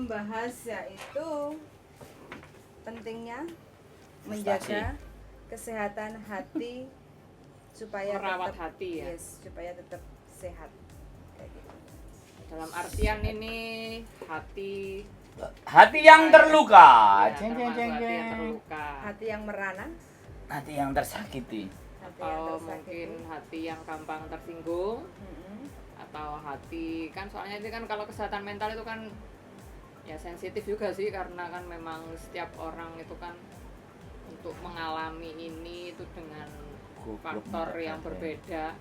membahas yaitu pentingnya menjaga kesehatan hati supaya merawat tetap, hati ya. yes, supaya tetap sehat kayak gitu. Dalam artian ini hati Hati yang terluka. ya, Jeng, jeng, termasuk jeng, hati yang jeng. terluka Hati yang merana, Hati yang tersakiti. hati yang atau tersakiti. mungkin hati yang gampang tersinggung Mm-mm. atau hati kan soalnya itu kan kalau kesehatan mental itu kan ya sensitif juga sih karena kan memang setiap orang itu kan untuk mengalami ini itu dengan faktor yang berbeda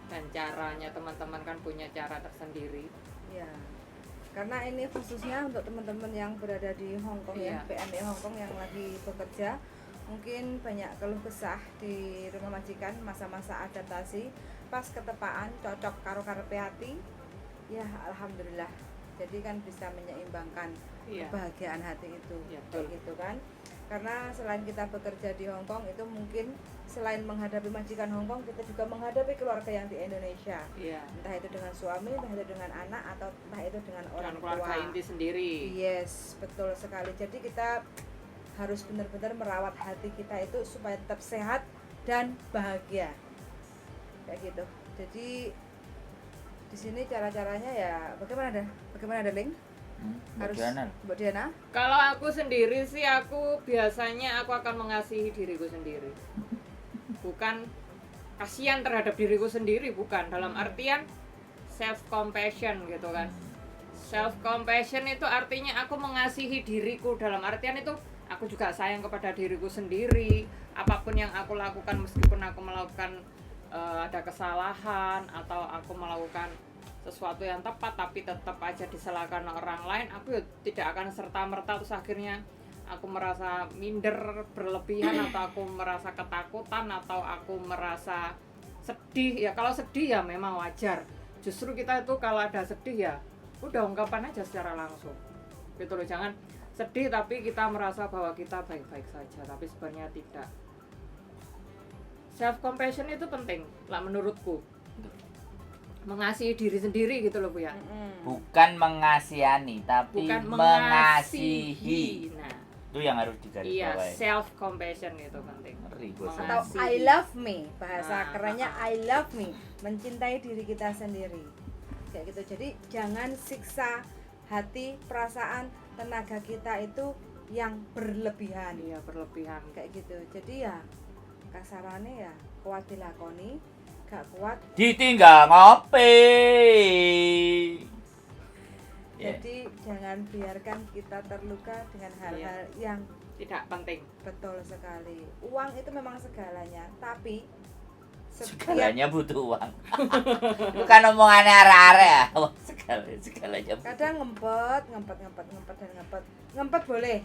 dan caranya teman-teman kan punya cara tersendiri. Ya, karena ini khususnya untuk teman-teman yang berada di Hong Kong ya, Iya. PMI Hong Kong yang lagi bekerja, mungkin banyak keluh kesah di rumah majikan masa-masa adaptasi, pas ketepaan cocok karo karepe hati, ya alhamdulillah. Jadi kan bisa menyeimbangkan Iya. kebahagiaan hati itu, Iya, kayak betul. gitu kan. Karena selain kita bekerja di Hong Kong itu mungkin selain menghadapi majikan Hong Kong, kita juga menghadapi keluarga yang di Indonesia. Iya. Entah itu dengan suami, entah itu dengan anak, atau entah itu dengan orang Dan keluarga tua. inti sendiri. Yes, betul sekali. Jadi kita harus benar-benar merawat hati kita itu supaya tetap sehat dan bahagia. Kayak gitu. Jadi di sini cara-caranya ya bagaimana ada link? Harus Mbak Diana? Kalau aku sendiri sih aku biasanya aku akan mengasihi diriku sendiri. Bukan kasihan terhadap diriku sendiri, bukan dalam artian self compassion gitu kan. Self compassion itu artinya aku mengasihi diriku, dalam artian itu aku juga sayang kepada diriku sendiri. Apapun yang aku lakukan meskipun aku melakukan ada kesalahan atau aku melakukan sesuatu yang tepat tapi tetap aja disalahkan orang lain, aku ya tidak akan serta-merta terus akhirnya aku merasa minder berlebihan atau aku merasa ketakutan atau aku merasa sedih. Ya kalau sedih ya memang wajar. Justru kita itu kalau ada sedih ya udah ungkapan aja secara langsung. Gitu loh, jangan sedih tapi kita merasa bahwa kita baik-baik saja tapi sebenarnya tidak. Self compassion itu penting lah menurutku. Mengasihi diri sendiri gitu loh Bu ya. Bukan mengasihani, tapi Bukan mengasihi. Nah, Itu yang harus iya, digarisbawahi. self compassion itu penting. Ngeri gua Atau Mengasihi. I love me, bahasa Nah, kerennya I love me, mencintai diri kita sendiri. Kayak gitu. Jadi jangan siksa hati, perasaan, tenaga kita itu yang berlebihan. Iya, berlebihan. Kayak gitu. Jadi ya kasarannya ya kuat dilakoni, gak kuat. Ditinggal ngopi. Ya. Jadi jangan biarkan kita terluka dengan hal-hal yang Tidak penting. betul sekali. Uang itu memang segalanya, tapi setiap Segalanya butuh uang. Bukan omongannya arek-arek ya. Wah, segalanya butuh. kadang ngempet boleh,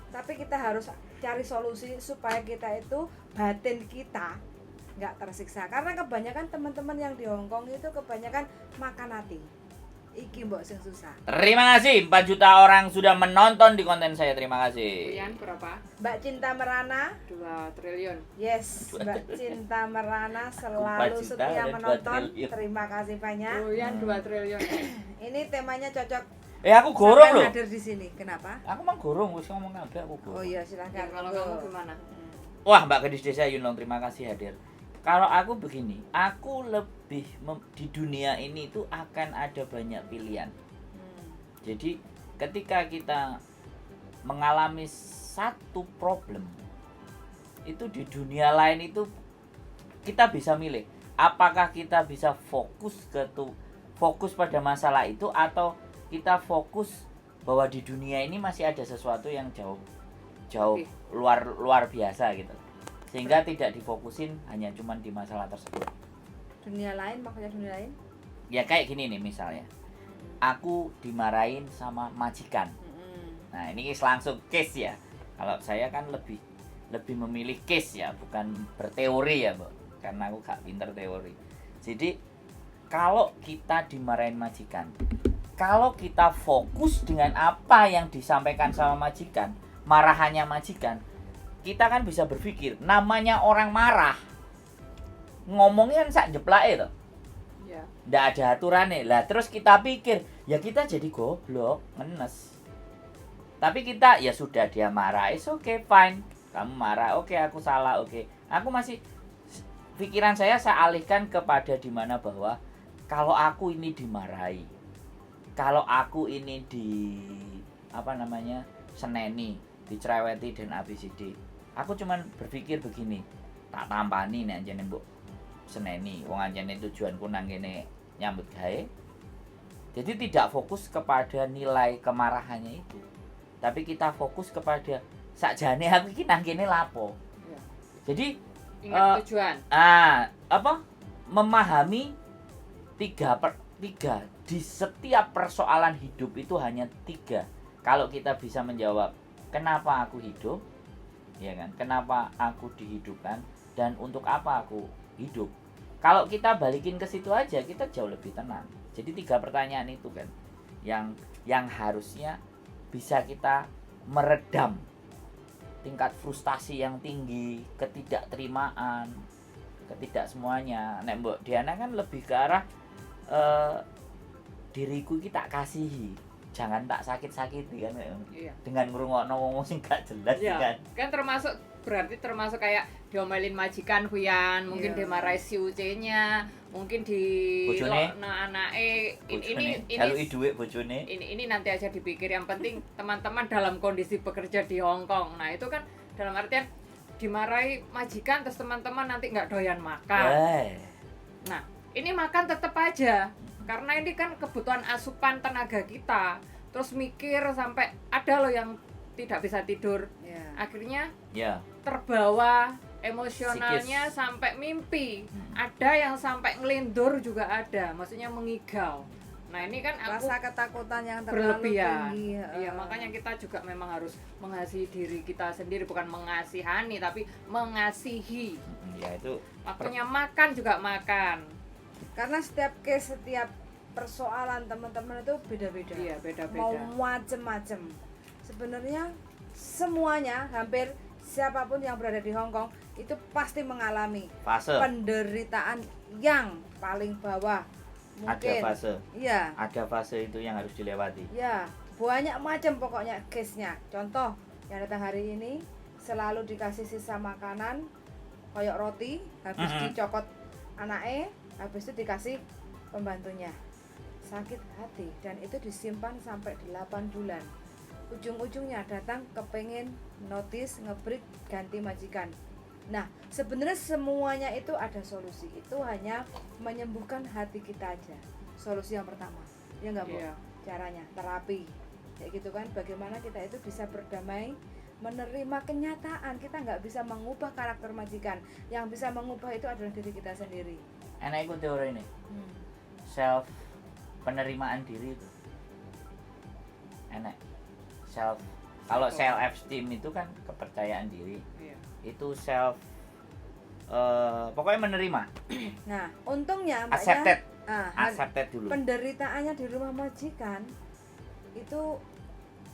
tapi kita harus cari solusi supaya kita itu batin kita nggak tersiksa. Karena kebanyakan teman-teman yang di Hongkong itu kebanyakan makan hati. Iki mbok sing susah. Terima kasih 4 juta orang sudah menonton di konten saya. Terima kasih. Kemudian berapa? Mbak Cinta Merana, 2 triliun. yes, Mbak Cinta Merana 4 selalu juta setia dan 2 menonton. triliun. Terima kasih banyak. Kemudian 2 triliun. Ini temanya cocok. Aku gorong sampean loh. hadir di sini. Kenapa? Aku mah gorong, wis ngomong kabeh aku gorong. Oh iya, silahkan. Ya, kalau monggo. kamu gimana? Wah, Mbak Gadis Desa Yunlong, terima kasih hadir. Kalau aku begini, aku lebih di dunia ini itu akan ada banyak pilihan. Jadi ketika kita mengalami satu problem, itu di dunia lain itu kita bisa milih. Apakah kita bisa fokus pada masalah itu, atau kita fokus bahwa di dunia ini masih ada sesuatu yang jauh Oke. luar biasa gitu. Sehingga tidak difokusin hanya cuman di masalah tersebut. Dunia lain, maksudnya dunia lain? Ya kayak gini nih misalnya. Aku dimarahin sama majikan. Nah, ini langsung case ya. Kalau saya kan lebih memilih case ya, bukan berteori ya, Mbak. Karena aku gak pinter teori. Jadi kalau kita dimarahin majikan, kalau kita fokus dengan apa yang disampaikan sama majikan, marahannya majikan, kita kan bisa berpikir, namanya orang marah ngomongnya kan sak jeplake to. Ya. Nggak ada aturannya lah, terus kita pikir ya kita jadi goblok, ngenes. Tapi kita ya sudah, dia marah, it's okay, fine. Kamu marah, oke, aku salah, oke. Aku masih, pikiran saya alihkan kepada dimana bahwa kalau aku ini dimarahi, kalau aku ini seneni, dicereweti dan ABCD, aku cuman berpikir begini, tak tampani nek anjene mbok seneni, wong anjene tujuanku nang kene nyambut gawe. Jadi tidak fokus kepada nilai kemarahannya itu, tapi kita fokus kepada sakjane aku iki nang kene lapo. Ya. Jadi Ingat tujuan. Memahami tiga di setiap persoalan hidup itu hanya 3. Kalau kita bisa menjawab kenapa aku hidup, ya kan? Kenapa aku dihidupkan dan untuk apa aku hidup? Kalau kita balikin ke situ aja, kita jauh lebih tenang. Jadi 3 pertanyaan itu kan yang harusnya bisa kita meredam tingkat frustasi yang tinggi, ketidakterimaan, ketidaksemuanya. Nek Mbok Diana kan lebih ke arah diriku kita kasihi, jangan tak sakit-sakiti kan. Iya. Dengan ngrungokno wong sing gak jelas Iya. kan. Berarti termasuk kayak diomelin majikan Huyan, mungkin Iya. dimarahi si Uce-nya, mungkin di Bojone. anake. Ini Jalui duit bojone. ini nanti aja dipikir, yang penting teman-teman dalam kondisi bekerja di Hong Kong. Nah, itu kan dalam artian dimarahi majikan terus teman-teman nanti nggak doyan makan. Nah, ini makan tetap aja. Karena ini kan kebutuhan asupan tenaga kita. Terus mikir sampai ada loh yang tidak bisa tidur. Ya. Akhirnya Ya. terbawa emosionalnya sampai mimpi. Ada yang sampai ngelindur juga ada. Maksudnya mengigau. Nah, ini kan aku Rasa ketakutan yang terlalu berlebihan. tinggi. Iya, makanya kita juga memang harus mengasihi diri kita sendiri, bukan mengasihani tapi mengasihi. Ya itu Waktunya makan juga makan. Karena setiap case, setiap persoalan teman-teman itu beda-beda. Iya, Mau beda-beda. macem-macem. Sebenarnya semuanya, hampir siapapun yang berada di Hong Kong itu pasti mengalami fase. penderitaan yang paling bawah. Mungkin. Ada fase. Iya. Ada fase itu yang harus dilewati. Ya, banyak macam pokoknya case-nya. Contoh, yang datang hari ini selalu dikasih sisa makanan koyok roti, habis dicokot anake, habis itu dikasih pembantunya. Sakit hati dan itu disimpan sampai 8 bulan. Ujung-ujungnya datang kepengen notice, ngebreak, ganti majikan. Nah, sebenarnya semuanya itu ada solusi. Itu hanya menyembuhkan hati kita aja. Solusi yang pertama. Ya enggak, Bu? Iya. Caranya terapi. Kayak gitu kan, bagaimana kita itu bisa berdamai, menerima kenyataan. Kita nggak bisa mengubah karakter majikan. Yang bisa mengubah itu adalah diri kita sendiri. Enak ikut teori ini. Self penerimaan diri itu. Enak. Kalau self esteem itu kan kepercayaan diri. Iya. Itu pokoknya menerima. Nah, untungnya Mbaknya, Accepted. ah, Accepted dulu. penderitaannya di rumah majikan itu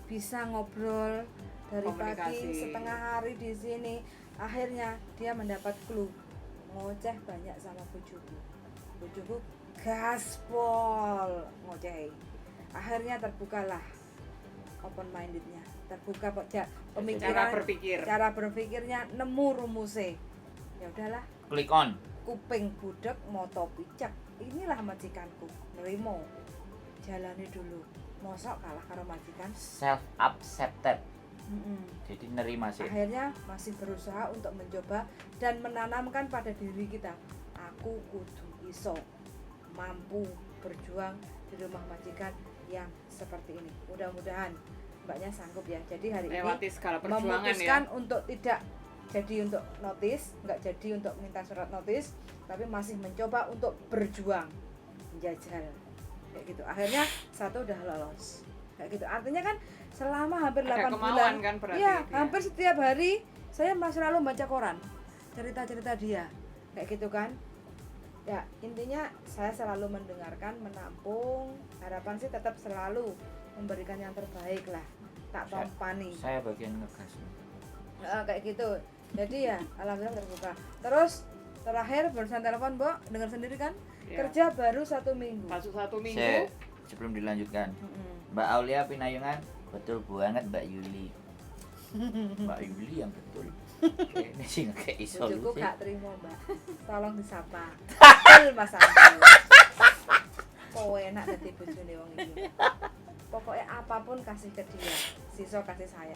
bisa ngobrol dari pagi Komunikasi. setengah hari di sini. Akhirnya dia mendapat clue, ngoceh banyak sama bojoku gaspol ngoceh. Akhirnya terbukalah open mindednya, terbuka pemikiran, cara berpikirnya nemu rumusnya. Ya udahlah, Click on. kuping budek moto picek, inilah majikanku, nerimo, jalani dulu, mosok kalah karo majikan. Self accepted. Jadi nerima sih. Akhirnya masih berusaha untuk mencoba dan menanamkan pada diri kita, aku kudu iso mampu berjuang di rumah majikan yang seperti ini. Mudah-mudahan Mbaknya sanggup ya. Jadi hari Lewati ini segala perjuangan memutuskan ya. untuk tidak jadi untuk notice, nggak jadi untuk minta surat notice, tapi masih mencoba untuk berjuang, menjajal kayak gitu. Akhirnya satu udah lolos kayak gitu. Artinya kan selama hampir Ada 8 kemauan bulan kan berarti ya, dia. hampir setiap hari saya masih selalu baca koran, cerita-cerita dia kayak gitu kan. Ya, intinya saya selalu mendengarkan, menampung, harapan sih tetap selalu memberikan yang terbaik lah, tak tompani. Saya bagian ngegas. Kayak gitu. Jadi ya alhamdulillah terbuka. Terus terakhir barusan telepon, Mbok, dengar sendiri kan? Ya. Kerja baru 1 minggu. Masuk 1 minggu. Sebelum dilanjutkan, Mbak Aulia Pinayungan Betul banget Mbak Yuli. Mbak Yuli yang betul. Ini sih kayak iso. Bojoku gak terima, Mbak. Tolong disapa. Betul Mas Andi. Kowe enak dadi bojone wong iki. Pokoknya apapun kasih ke dia, sisa kasih saya.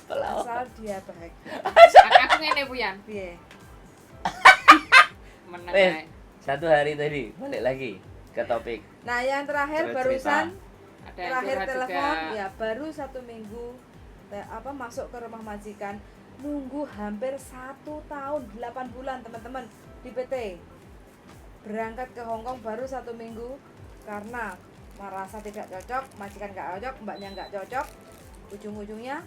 Asal dia bahagia. Aku ngene Puyan. Piye? Meneng Eh. ae. Satu hari tadi balik lagi ke topik. Nah, yang terakhir Cerita. barusan Ada yang terakhir curhat telepon juga. ya baru 1 minggu masuk ke rumah majikan, nunggu hampir 1 tahun 8 bulan teman-teman di PT. Berangkat ke Hongkong baru 1 minggu karena merasa tidak cocok, majikan nggak cocok, mbaknya nggak cocok. Ujung-ujungnya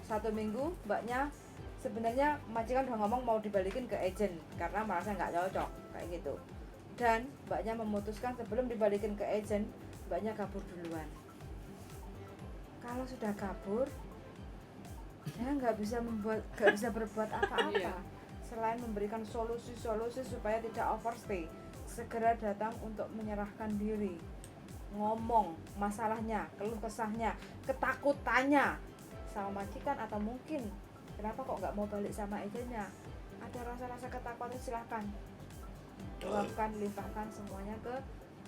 1 minggu mbaknya sebenarnya majikan udah ngomong mau dibalikin ke agent karena merasa nggak cocok kayak gitu. Dan mbaknya memutuskan sebelum dibalikin ke agent, mbaknya kabur duluan. Kalau sudah kabur, saya nggak bisa berbuat apa-apa Iya. selain memberikan solusi-solusi supaya tidak overstay. Segera datang untuk menyerahkan diri, ngomong masalahnya, keluh kesahnya, ketakutannya sama majikan, atau mungkin kenapa kok nggak mau balik sama agennya, ada rasa-rasa ketakutan, silahkan luapkan, limpahkan semuanya ke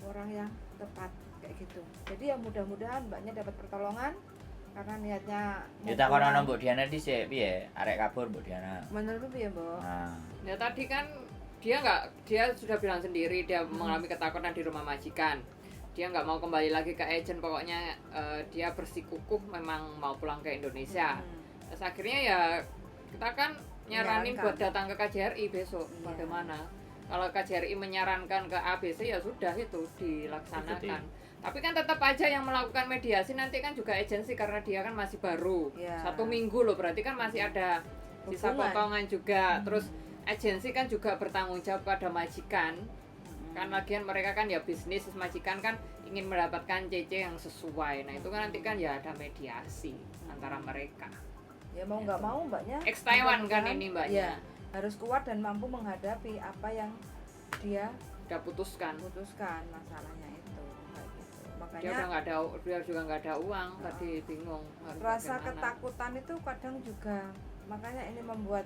orang yang tepat kayak gitu. Jadi ya mudah-mudahan mbaknya dapat pertolongan karena niatnya mau Kita kono pulang. Mbok Diana dhisik piye? Arek kabur Mbok Diana. Menurutmu piye, Mbok? Nah, Ya tadi kan dia sudah bilang sendiri dia mengalami ketakutan di rumah majikan. Dia nggak mau kembali lagi ke agent, pokoknya dia bersikukuh memang mau pulang ke Indonesia. Terus akhirnya ya kita kan nyaranin Menyarankan. buat datang ke KJRI besok. Iya. Bagaimana? Kalau KJRI menyarankan ke ABC ya sudah itu dilaksanakan. Tapi kan tetap aja yang melakukan mediasi nanti kan juga agensi karena dia kan masih baru. Iya. 1 minggu loh, berarti kan masih ada sisa Hubungan. potongan juga. Terus agensi kan juga bertanggung jawab pada majikan. Kan lagian mereka kan ya bisnis, majikan kan ingin mendapatkan CC yang sesuai. Nah itu kan nanti kan ya ada mediasi antara mereka. Ya mau nggak mau mbaknya Ex Taiwan kan mudah-mudahan, ini mbaknya. ya, harus kuat dan mampu menghadapi apa yang dia Udah putuskan. putuskan masalahnya itu kayak gitu. Dia Makanya dia juga nggak ada uang, tadi bingung harus rasa bagaimana. ketakutan itu kadang juga, makanya ini membuat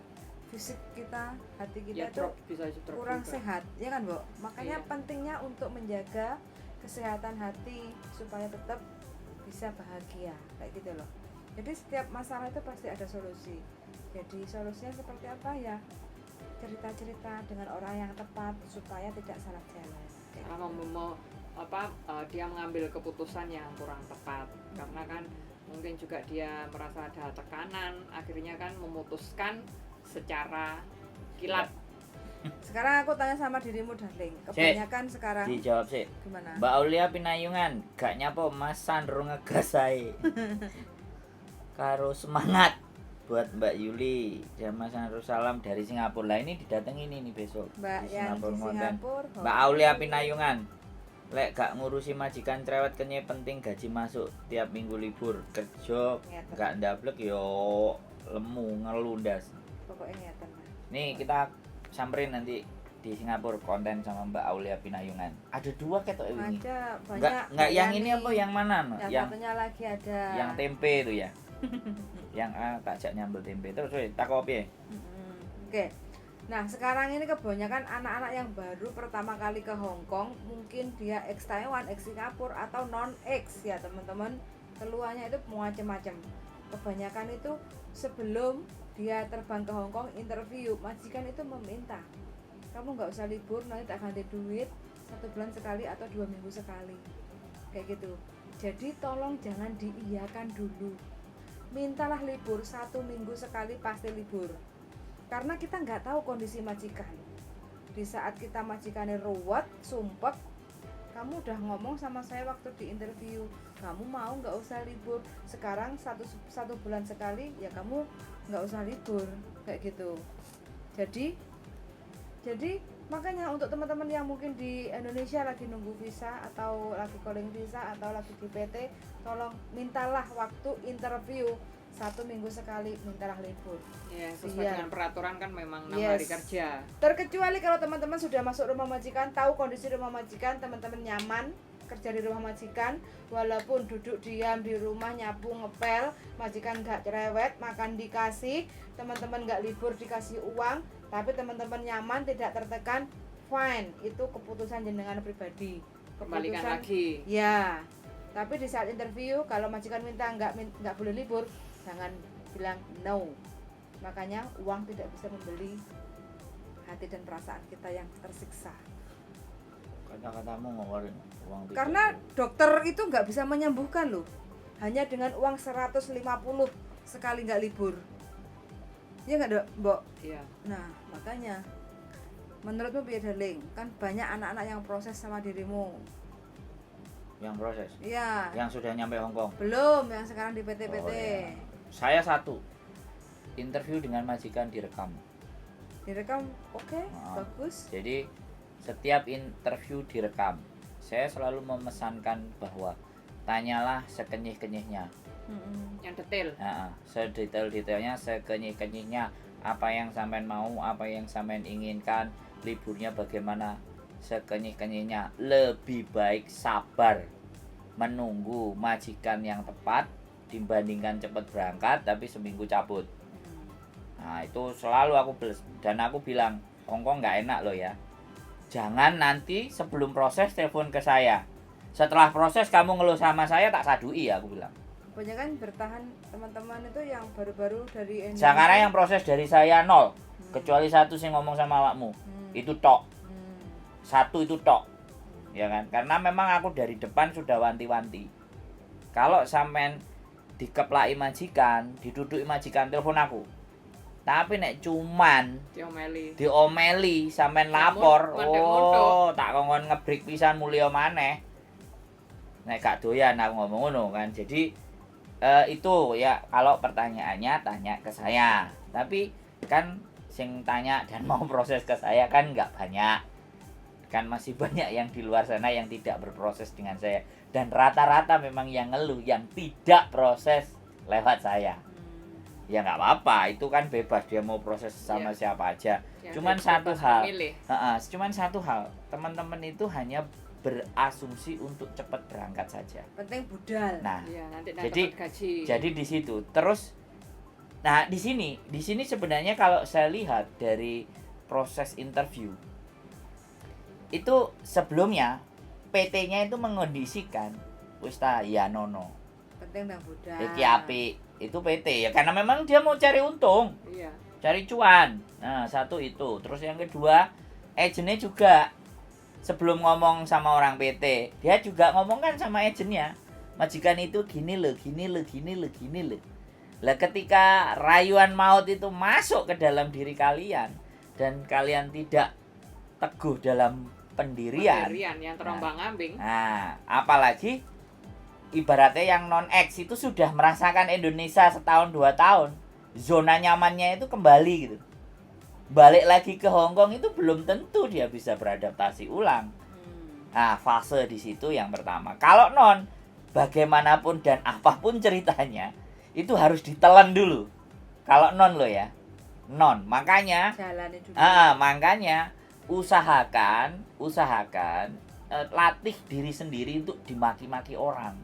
fisik kita, hati kita Ya itu drop, bisa drop kurang juga. sehat, ya kan, Bu? Makanya Iya. pentingnya untuk menjaga kesehatan hati supaya tetap bisa bahagia kayak gitu loh. Jadi setiap masalah itu pasti ada solusi. Jadi solusinya seperti apa ya? Cerita-cerita dengan orang yang tepat supaya tidak salah jalan. Kayak Karena dia mengambil keputusan yang kurang tepat karena kan mungkin juga dia merasa ada tekanan, akhirnya kan memutuskan secara kilat. Sekarang aku tanya sama dirimu, darling. Kebanyakan sekarang dijawab sih. gimana? Mbak Aulia Pinayungan, gak nyapa Mas Sandro ngegas ae. Karo semangat buat Mbak Yuli. Dan Mas Sandro salam dari Singapura. Lah ini didatangi nih besok. Mbak Di yang di konten. Singapura. Mbak Aulia Pinayungan. Lek gak ngurusi majikan cerewet kenye penting gaji masuk tiap minggu libur. Kerja Ngeten. gak ndablek yo lemu ngelundas. Pokoknya ngeten. Mas. Nih kita samperin nanti di Singapura konten sama Mbak Aulia Pinayungan. Ada 2 ketok ini. Ada banyak. Enggak yang Yani. ini apa yang mana? No? Yang satunya lagi ada. Yang tempe itu ya. Yang tak jak nyambel tempe. Terus weh tak kopi. Oke. Nah, sekarang ini kebanyakan anak-anak yang baru pertama kali ke Hong Kong, mungkin dia ex Taiwan, ex Singapura atau non ex ya, teman-teman. Keluarnya itu macam-macam. Kebanyakan itu sebelum dia terbang ke Hong Kong interview, majikan itu meminta, kamu nggak usah libur, nanti tak ganti duit 1 bulan sekali atau 2 minggu sekali kayak gitu. Jadi tolong jangan diiyakan dulu, mintalah libur 1 minggu sekali, pasti libur, karena kita nggak tahu kondisi majikan. Di saat kita majikannya ruwet, sumpek, kamu udah ngomong sama saya waktu di interview, kamu mau nggak usah libur, sekarang satu bulan sekali, ya kamu nggak usah libur kayak gitu. Jadi makanya untuk teman-teman yang mungkin di Indonesia lagi nunggu visa atau lagi calling visa atau lagi di PT, tolong mintalah waktu interview 1 minggu sekali, mintalah libur. Ya, sesuai Iya. dengan peraturan kan memang 6 Yes. hari kerja. Terkecuali kalau teman-teman sudah masuk rumah majikan, tahu kondisi rumah majikan, teman-teman nyaman, kerja di rumah majikan, walaupun duduk diam di rumah nyapu ngepel, majikan nggak cerewet, makan dikasih, teman-teman nggak libur dikasih uang, tapi teman-teman nyaman tidak tertekan, fine, itu keputusan jenengan pribadi. Kembalikan Keputusan, lagi. ya. Tapi di saat interview kalau majikan minta nggak boleh libur, jangan bilang no. Makanya uang tidak bisa membeli hati dan perasaan kita yang tersiksa. Kata-katamu ngeluarin uang tidak. Karena dokter itu nggak bisa menyembuhkan loh, hanya dengan uang 150 sekali nggak libur. Ya nggak dok, Mbok? Iya. Nah makanya menurutmu piye darling? Kan banyak anak-anak yang proses sama dirimu. Yang proses, Iya. yang sudah nyampe Hong Kong. Belum yang sekarang di PT-PT. Oh, iya. Saya satu interview dengan majikan direkam. Direkam, oke, Ah. bagus. Jadi setiap interview direkam. Saya selalu memesankan bahwa tanyalah sekenyih-kenyihnya. Yang detail. Nah, sedetail-detailnya, sekenyih-kenyihnya, apa yang sampean mau, apa yang sampean inginkan, liburnya bagaimana, sekenyih-kenyihnya. Lebih baik sabar menunggu majikan yang tepat dibandingkan cepat berangkat tapi seminggu cabut. Nah itu selalu aku dan aku bilang, Hongkong nggak enak loh ya, jangan nanti sebelum proses telepon ke saya, setelah proses kamu ngeluh sama saya tak sadui ya, aku bilang. Kebanyakan bertahan teman-teman itu yang baru-baru dari Indonesia. Sekarang yang proses dari saya nol, kecuali satu sih ngomong sama awakmu, itu tok, satu itu tok, ya kan? Karena memang aku dari depan sudah wanti-wanti, kalau sampean dikeplaki majikan, diduduki majikan, telepon aku. Tapi nek cuman diomeli sampean lapor, oh tak kongkon ngebrik pisan mulya maneh. Nek gak doyan aku ngomong ngono kan. Jadi itu ya kalau pertanyaannya tanya ke saya. Tapi kan sing tanya dan mau proses ke saya kan nggak banyak. Kan masih banyak yang di luar sana yang tidak berproses dengan saya. Dan rata-rata memang yang ngeluh yang tidak proses lewat saya. Ya nggak apa-apa, itu kan bebas dia mau proses sama siapa aja. Ya, cuman satu hal, cuman teman-teman itu hanya berasumsi untuk cepat berangkat saja. Penting budal. Nah, ya, nanti jadi gaji. jadi di situ. Terus, nah di sini sebenarnya kalau saya lihat dari proses interview itu sebelumnya PT-nya itu mengondisikan, wis ta ya nono. Penting dan budal. Iki apik. Itu PT ya karena memang dia mau cari untung, Iya. cari cuan. Nah satu itu, terus yang kedua agentnya juga sebelum ngomong sama orang PT dia juga ngomong kan sama agentnya, majikan itu gini loh. Lah ketika rayuan maut itu masuk ke dalam diri kalian dan kalian tidak teguh dalam pendirian yang terombang-ambing. Nah apalagi ibaratnya yang non-X itu sudah merasakan Indonesia setahun 2 tahun, zona nyamannya itu kembali gitu, balik lagi ke Hong Kong itu belum tentu dia bisa beradaptasi ulang. Nah fase di situ yang pertama. Kalau non, bagaimanapun dan apapun ceritanya itu harus ditelan dulu. Kalau non lo ya, non. Makanya makanya usahakan latih diri sendiri untuk dimaki-maki orang.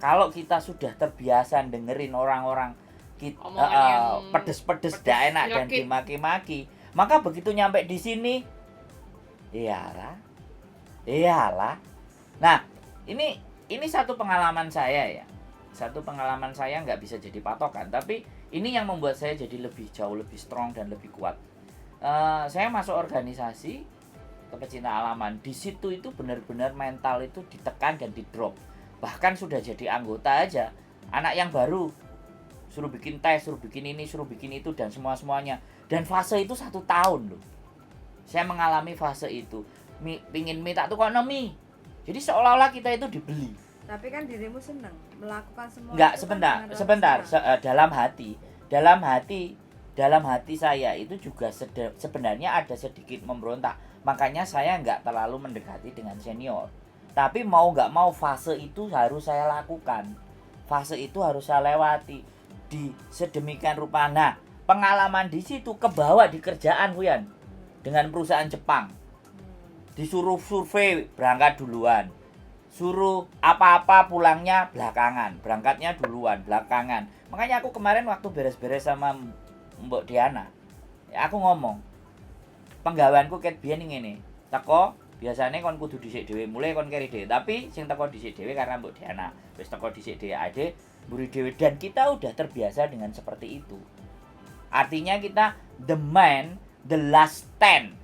Kalau kita sudah terbiasa dengerin orang-orang pedes-pedes dak enak dan dimaki-maki, maka begitu nyampe di sini, iyalah. Nah, ini satu pengalaman saya ya. Satu pengalaman saya nggak bisa jadi patokan, tapi ini yang membuat saya jadi jauh lebih strong dan lebih kuat. Saya masuk organisasi pecinta alaman. Di situ itu benar-benar mental itu ditekan dan di-drop. Bahkan sudah jadi anggota aja, anak yang baru suruh bikin tes, suruh bikin ini, suruh bikin itu dan semuanya. Dan fase itu 1 tahun loh. Saya mengalami fase itu. Pingin minta tuh kok mie. Jadi seolah-olah kita itu dibeli. Tapi kan dirimu senang melakukan semua. Enggak, sebentar. Dalam hati saya itu juga sebenarnya ada sedikit memberontak. Makanya saya nggak terlalu mendekati dengan senior. Tapi mau nggak mau fase itu harus saya lakukan. Fase itu harus saya lewati di sedemikian rupa. Nah, pengalaman di situ kebawa di kerjaan Huyan dengan perusahaan Jepang. disuruh survei berangkat duluan, suruh apa-apa pulangnya belakangan, berangkatnya duluan belakangan. Makanya aku kemarin waktu beres-beres sama Mbok Diana, ya aku ngomong penggaweanku ket biyen ngene, teko biasanya kon kudu dhisik dhewe, mulai kon keri dhewe, tapi sing teko dhisik dhewe karena Mbok Diana wis teko dhisik dhewe ade mburi dhewe, dan kita udah terbiasa dengan seperti itu. Artinya kita the man, the last stand.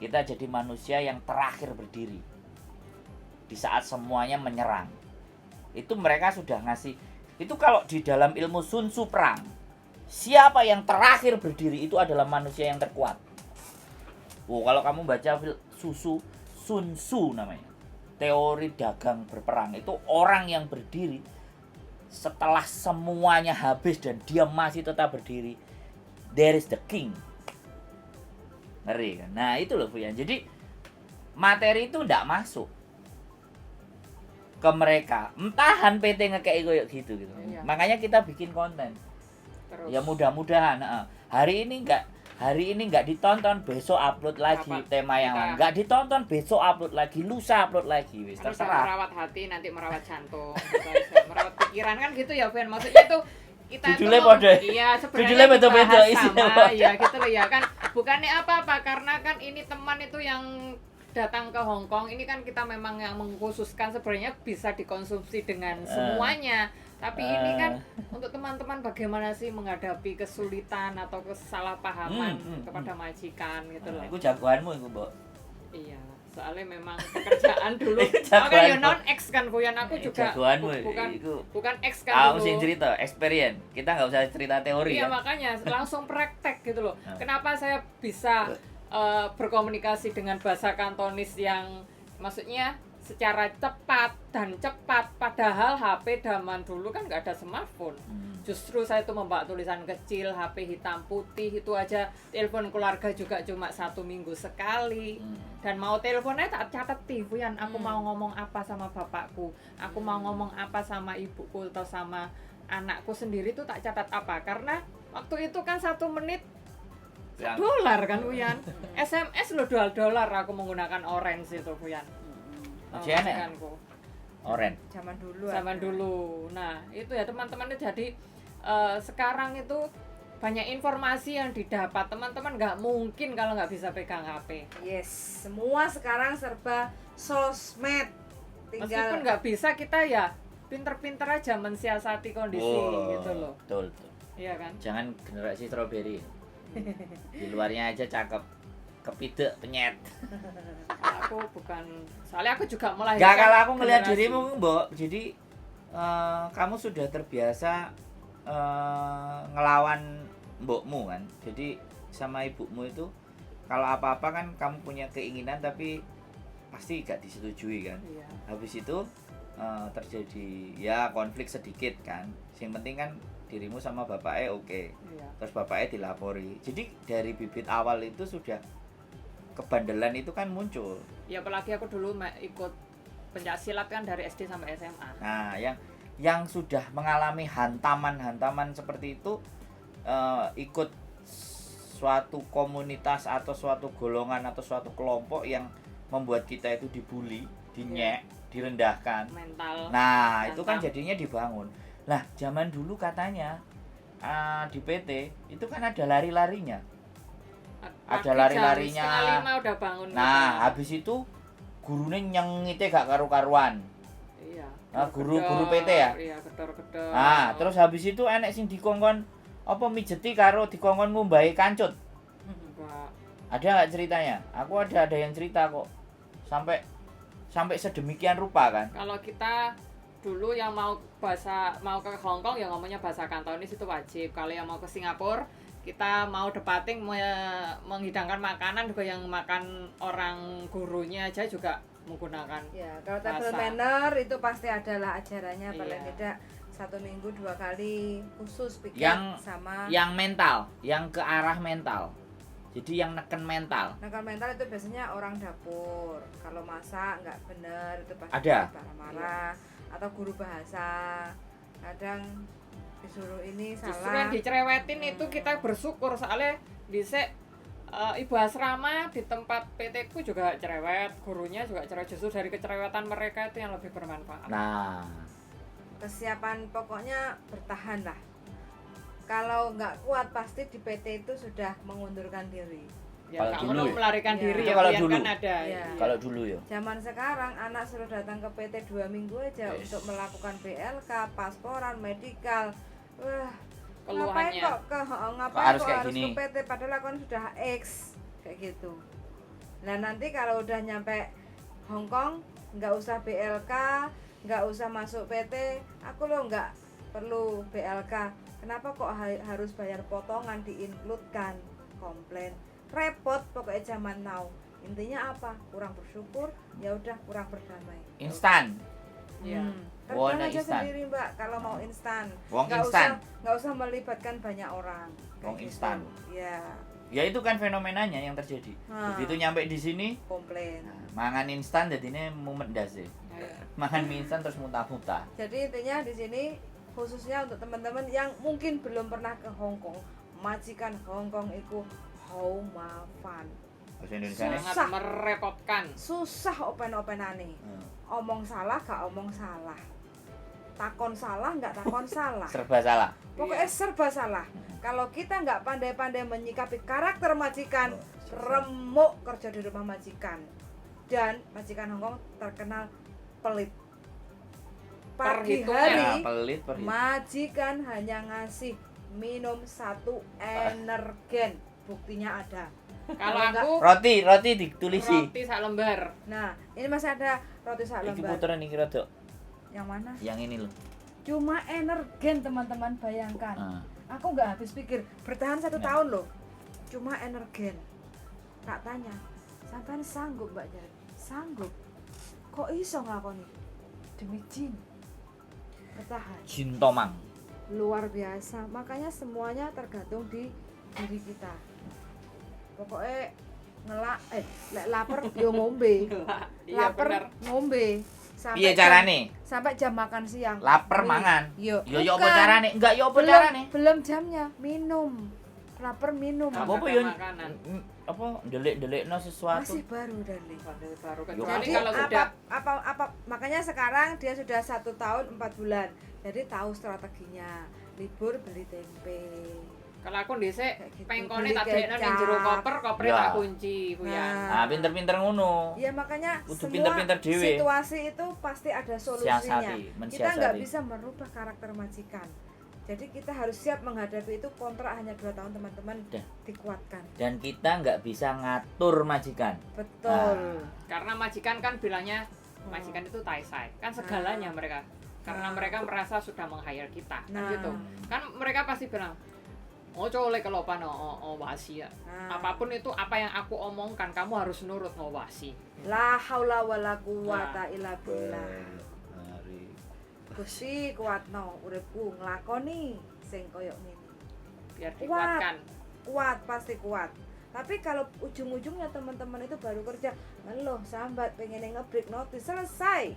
Kita jadi manusia yang terakhir berdiri di saat semuanya menyerang. Itu mereka sudah ngasih. Itu kalau di dalam ilmu Sun Tzu perang, siapa yang terakhir berdiri itu adalah manusia yang terkuat. Kalau kamu baca Sun Tzu namanya, teori dagang berperang, itu orang yang berdiri setelah semuanya habis dan dia masih tetap berdiri. There is the king. Ngeri kan? Nah itu loh Fuyan. Jadi materi itu ndak masuk ke mereka. Entahan PT ngekei kayak gitu. Iya. Makanya kita bikin konten. Terus Ya mudah-mudahan hari ini nggak ditonton, besok upload lagi Rapat. tema yang Kita- lain. Nggak ditonton, besok upload lagi, lusa upload lagi, wis Kan bisa terserah. merawat hati, nanti merawat jantung, bisa merawat pikiran kan gitu ya, Fen. Maksudnya itu kita Judulnya tuh, podo. iya sebenarnya Judulnya beda-beda, dibahas isinya sama, podo. ya gitu loh ya kan. Bukannya apa-apa, karena kan ini teman itu yang datang ke Hong Kong, ini kan kita memang yang mengkhususkan sebenarnya bisa dikonsumsi dengan semuanya. Tapi ini kan untuk teman-teman bagaimana sih menghadapi kesulitan atau kesalahpahaman kepada majikan gitu loh. Iku jagoanmu iku, Mbok. Iya, soalnya memang pekerjaan dulu. Jagoan Oke, ya kok. non X kan Fuyan, aku juga Jagoanmu bukan iku. bukan X kan Kamu dulu. sing cerita, experience. Kita nggak usah cerita teori Iya ya. makanya langsung praktek gitu loh. Nah. Kenapa saya bisa berkomunikasi dengan bahasa Kantonis yang maksudnya secara cepat, padahal HP zaman dulu kan nggak ada smartphone. Justru saya tuh membawa tulisan kecil, HP hitam putih, itu aja telepon keluarga juga cuma 1 minggu sekali. Dan mau teleponnya tak catat Fuyan, aku mau ngomong apa sama bapakku, aku mau ngomong apa sama ibuku atau sama anakku sendiri tuh tak catat apa, karena waktu itu kan 1 menit Yang- $1 kan Fuyan. SMS lo $2 aku menggunakan Orange itu Fuyan. Masih enak? majikanku. Oren. Zaman dulu. Zaman ada. dulu. Nah, itu ya teman-teman itu jadi sekarang itu banyak informasi yang didapat. Teman-teman nggak mungkin kalau nggak bisa pegang HP. Yes, semua sekarang serba sosmed. Meskipun Tinggal nggak bisa, kita ya pinter-pinter aja mensiasati kondisi gitu loh. Betul, betul. Iya kan? Jangan generasi strawberry. Di luarnya aja cakep, kepidek penyet. Aku bukan, soalnya aku juga melahirkan. Gak, kalau aku ngelihat generasi. dirimu Mbok, jadi kamu sudah terbiasa ngelawan mbokmu kan. Jadi sama ibumu itu kalau apa-apa kan kamu punya keinginan tapi pasti gak disetujui kan. Iya. Habis itu terjadi ya konflik sedikit kan. Yang penting kan dirimu sama bapaknya oke. Iya. Terus bapaknya dilapori. Jadi dari bibit awal itu sudah kebandelan itu kan muncul. Ya apalagi aku dulu ikut pencak silat kan dari SD sampai SMA. Nah, yang sudah mengalami hantaman-hantaman seperti itu ikut suatu komunitas atau suatu golongan atau suatu kelompok yang membuat kita itu dibully, dinyek, direndahkan. Mental. Nah, itu kan Hantam. jadinya dibangun. Nah, zaman dulu katanya di PT itu kan ada lari-larinya. Pagi Ada lari-larinya. jam 4:30 udah bangun. Nah, gitu. habis itu gurunya nyengite gak karu-karuan. Iya. Nah, guru-guru Gedor, PT ya? Iya, gedor-gedor. Nah, terus habis itu enek sing dikongkon apa mijeti karo dikongkon ngumbahi kancut. Enggak. Ada nggak ceritanya? Aku ada yang cerita kok. Sampai sedemikian rupa kan. Kalau kita dulu yang mau ke Hong Kong ya ngomongnya bahasa Kantonis itu wajib. Kalau yang mau ke Singapura, kita mau debating menghidangkan makanan juga yang makan orang gurunya aja juga menggunakan. ya kalau table Bahasa. manner itu pasti adalah ajarannya paling Iya. tidak 1 minggu 2 kali khusus pikir Yang- sama Yang mental, yang ke arah mental. Jadi yang neken mental. Nah kalau mental itu biasanya orang dapur, kalau masak nggak bener itu pasti Ada. marah-marah, atau guru bahasa kadang disuruh ini Justru salah. yang dicerewetin itu kita bersyukur soalnya dhisik ibu asrama di tempat PT ku juga cerewet, gurunya juga cerewet. Justru dari kecerewetan mereka itu yang lebih bermanfaat. Nah, Kesiapan pokoknya bertahan lah. Kalau nggak kuat pasti di PT itu sudah mengundurkan diri. Ya Kalau nggak dulu perlu ya? melarikan Iya. diri Itu ya, kalau kalian dulu. kan ada. Iya. Iya. kalau dulu ya. Zaman sekarang anak suruh datang ke PT 2 minggu aja Yes. untuk melakukan BLK, pasporan, medikal. Wah, ngapain Keluhannya. kok ngapain harus kok kayak harus gini? ke PT padahal aku kan sudah X kayak gitu. Nah nanti kalau udah nyampe Hong Kong nggak usah BLK, nggak usah masuk PT, aku loh nggak perlu BLK. Kenapa kok harus bayar potongan di-include-kan? Komplain, repot pokoknya zaman now. Intinya apa? Kurang bersyukur, ya udah kurang berdamai. Instan. Iya. Terbang Wona aja instan. sendiri mbak kalau mau instan. Wong Nggak instan. nggak usah melibatkan banyak orang. Kayak Wong gitu. instan. Ya, Ya itu kan fenomenanya yang terjadi. Nah. Begitu nyampe di sini, komplain. nah, mangan instan jadinya mumet dasi. Iya. Makan mie instan terus muntah-muntah. Jadi intinya di sini khususnya untuk teman-teman yang mungkin belum pernah ke Hong Kong, majikan Hong Kong itu how mafan. Bahasa Indonesia nih. Sangat Susah. merepotkan. Susah open-openane. Omong salah gak omong salah. Takon salah nggak takon salah. Serba salah. Pokoknya serba salah. Kalau kita nggak pandai-pandai menyikapi karakter majikan, remuk kerja di rumah majikan. Dan majikan Hong Kong terkenal pelit. Pagi Perhitungan. hari Ya, pelit. majikan hanya ngasih minum 1 energen. Buktinya ada. Kalau Kalau aku Roti ditulisi. roti sak lembar. Nah, ini masih ada roti sak Iki lembar. puteran iki rada. Yang mana? Yang ini loh. Cuma energen teman-teman, bayangkan. Ah. Aku nggak habis pikir, bertahan 1 Nah. tahun loh. Cuma energen. Tak tanya, sampean sanggup Mbak Jari? Sanggup. Kok iso nglakoni? Demi jin. Bertahan. Jin tomang. Luar biasa. Makanya semuanya tergantung di diri kita. Pokoknya lek lapar yo ngombe. Iya Lapar benar. ngombe. Piye carane? Sampai jam makan siang. Lapar Wih, mangan. Yo, Yo apa bukan. carane? Enggak yo apa belum, carane? belum jamnya, minum. Lapar minum. Apa Ada yo? makanan. Apa ndelik-ndelikno sesuatu. Masih baru Dali. Baru Yo, kecuali Jadi kalau sudah apa makanya sekarang dia sudah 1 tahun 4 bulan. Jadi tahu strateginya. Libur beli tempe. kalau aku dhisik Kayak gitu. pengkone Beli tak dekno ning jero kecap. koper Ya. tak kunci Bu ya. Ah, pinter-pinter ngono. Ya makanya Kudu semua pinter-pinter dhewe. situasi itu pasti ada solusinya. Siasati, Kita mensiasati. nggak bisa merubah karakter majikan. Jadi kita harus siap menghadapi itu. Kontrak hanya 2 tahun teman-teman, Dah. dikuatkan. Dan kita nggak bisa ngatur majikan. Betul. Karena majikan kan bilangnya majikan itu taisai. Kan segalanya mereka. Karena mereka merasa sudah meng-hire kita. Kan Nah. gitu. Kan mereka pasti bilang, "Oh, colek kalau apa wasi ya." Nah. Apapun itu apa yang aku omongkan kamu harus nurut ngawasi. La haula wala quwata illa billah. Hari. Gusti kuatno uripku nglakoni sing koyo ngene. Biar Kuat. dikuatkan. Kuat, pasti kuat. Tapi kalau ujung-ujungnya teman-teman itu baru kerja, ngeluh, sambat, pengen nge-break notice, selesai.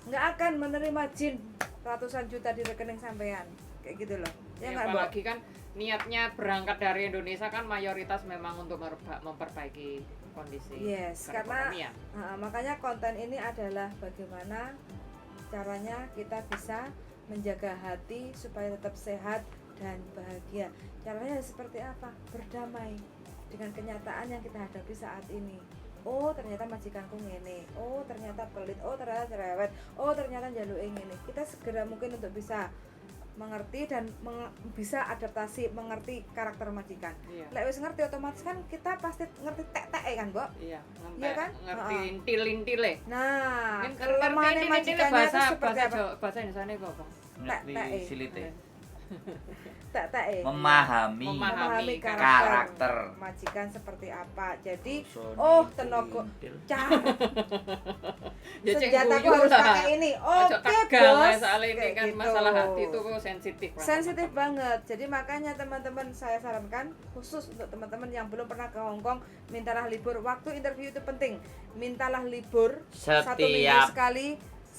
Nggak akan menerima jin ratusan juta di rekening sampean. Kayak gitu loh. Ya Ya, nggak, Mbak? apalagi kan niatnya berangkat dari Indonesia kan mayoritas memang untuk memperbaiki kondisi Yes, karena perekonomian. makanya konten ini adalah bagaimana caranya kita bisa menjaga hati supaya tetap sehat dan bahagia. Caranya seperti apa? Berdamai dengan kenyataan yang kita hadapi saat ini. Oh, ternyata majikanku ngene. Oh, ternyata pelit. Oh, ternyata cerewet. Oh, ternyata njaluke ngene. Kita segera mungkin untuk bisa mengerti dan bisa adaptasi, mengerti karakter majikan. Iya. Lek wis ngerti otomatis kan kita pasti ngerti tek-teke kan, Mbok? Iya, Iya kan? ngerti Heeh. intil-intile. Nah, Mungkin kelemahan intil-intile majikannya bahasa itu seperti bahasa apa? Jawa, bahasa Indonesia kok apa? Ngerti Tak, silite. Tek-teke. Memahami Memahami karakter. majikan seperti apa. Jadi, Sony, oh, tenaga intil. cara Ya, cek senjataku guyu harus lah. pakai ini. Ojo Oke, tegang, Bos. soalnya ini Kayak kan gitu. masalah hati itu sensitif banget. Sensitif banget. Jadi makanya teman-teman saya sarankan khusus untuk teman-teman yang belum pernah ke Hong Kong, mintalah libur. Waktu interview itu penting. Mintalah libur 1 minggu Setiap sekali.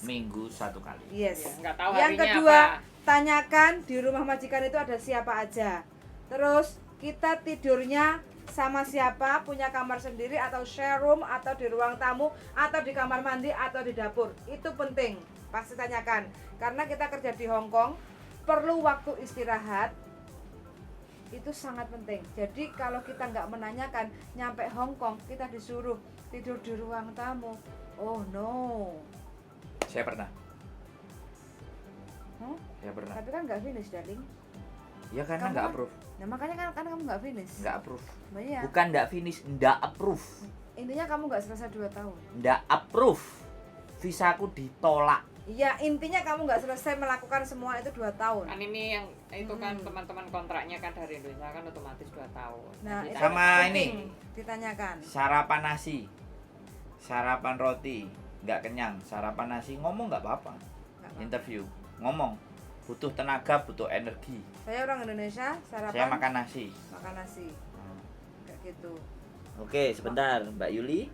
minggu 1 kali. Yes. Ya, nggak tahu Yang harinya kedua, apa. tanyakan di rumah majikan itu ada siapa aja. Terus kita tidurnya sama siapa, punya kamar sendiri atau share room atau di ruang tamu atau di kamar mandi atau di dapur. Itu penting, pasti tanyakan. Karena kita kerja di Hong Kong, perlu waktu istirahat. Itu sangat penting. Jadi kalau kita nggak menanyakan, nyampe Hong Kong kita disuruh tidur di ruang tamu. Oh no. Saya pernah. Huh? Saya pernah. Tapi kan nggak finish, darling. Ya karena Kamu nggak kan- approve. Nah makanya kan kamu nggak finish. Nggak approve. Nah, iya. Bukan nggak finish, nggak approve. Intinya kamu nggak selesai 2 tahun. Nggak approve. Visaku ditolak. Iya, intinya kamu nggak selesai melakukan semua itu 2 tahun. Kan ini yang itu kan Hmm. teman-teman kontraknya kan dari Indonesia kan otomatis 2 tahun. Nah, Jadi itu Sama penting ini. ditanyakan. Sarapan nasi, sarapan roti, nggak kenyang. Sarapan nasi ngomong nggak apa-apa. Nggak apa-apa. Interview ngomong. Butuh tenaga, butuh energi. Saya orang Indonesia, Saya sarapan makan nasi. makan nasi. Kayak gitu. Oke, sebentar, Mbak Yuli.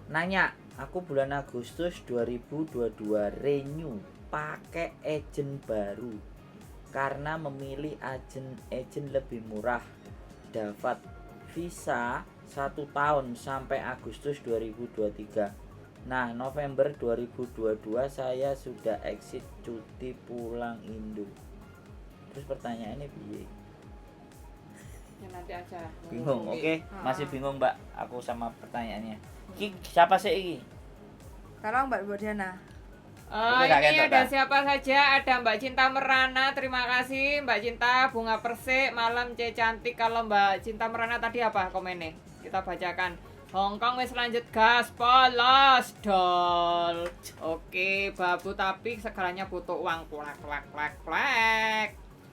Nanya, aku bulan Agustus 2022 renew pakai agent baru karena memilih agent lebih murah. Dapat visa 1 tahun sampai Agustus 2023. Nah, November 2022 saya sudah exit cuti pulang Indo. Terus pertanyaannya piye? ya nanti aja. Bingung, oke? Ah. Masih bingung, Mbak. Aku sama pertanyaannya. Ki, siapa sih ini? Tolong Mbak Diana. Oke, tak Ini ketok, ada tak? siapa saja? Ada Mbak Cinta Merana, terima kasih Mbak Cinta. Bunga Persik, Malam C Cantik. Kalau Mbak Cinta Merana tadi apa komennya? Kita bacakan. Hongkong wis lanjut gas polos dol. Oke, babu tapi segalanya butuh uang. Plak plak plak plak.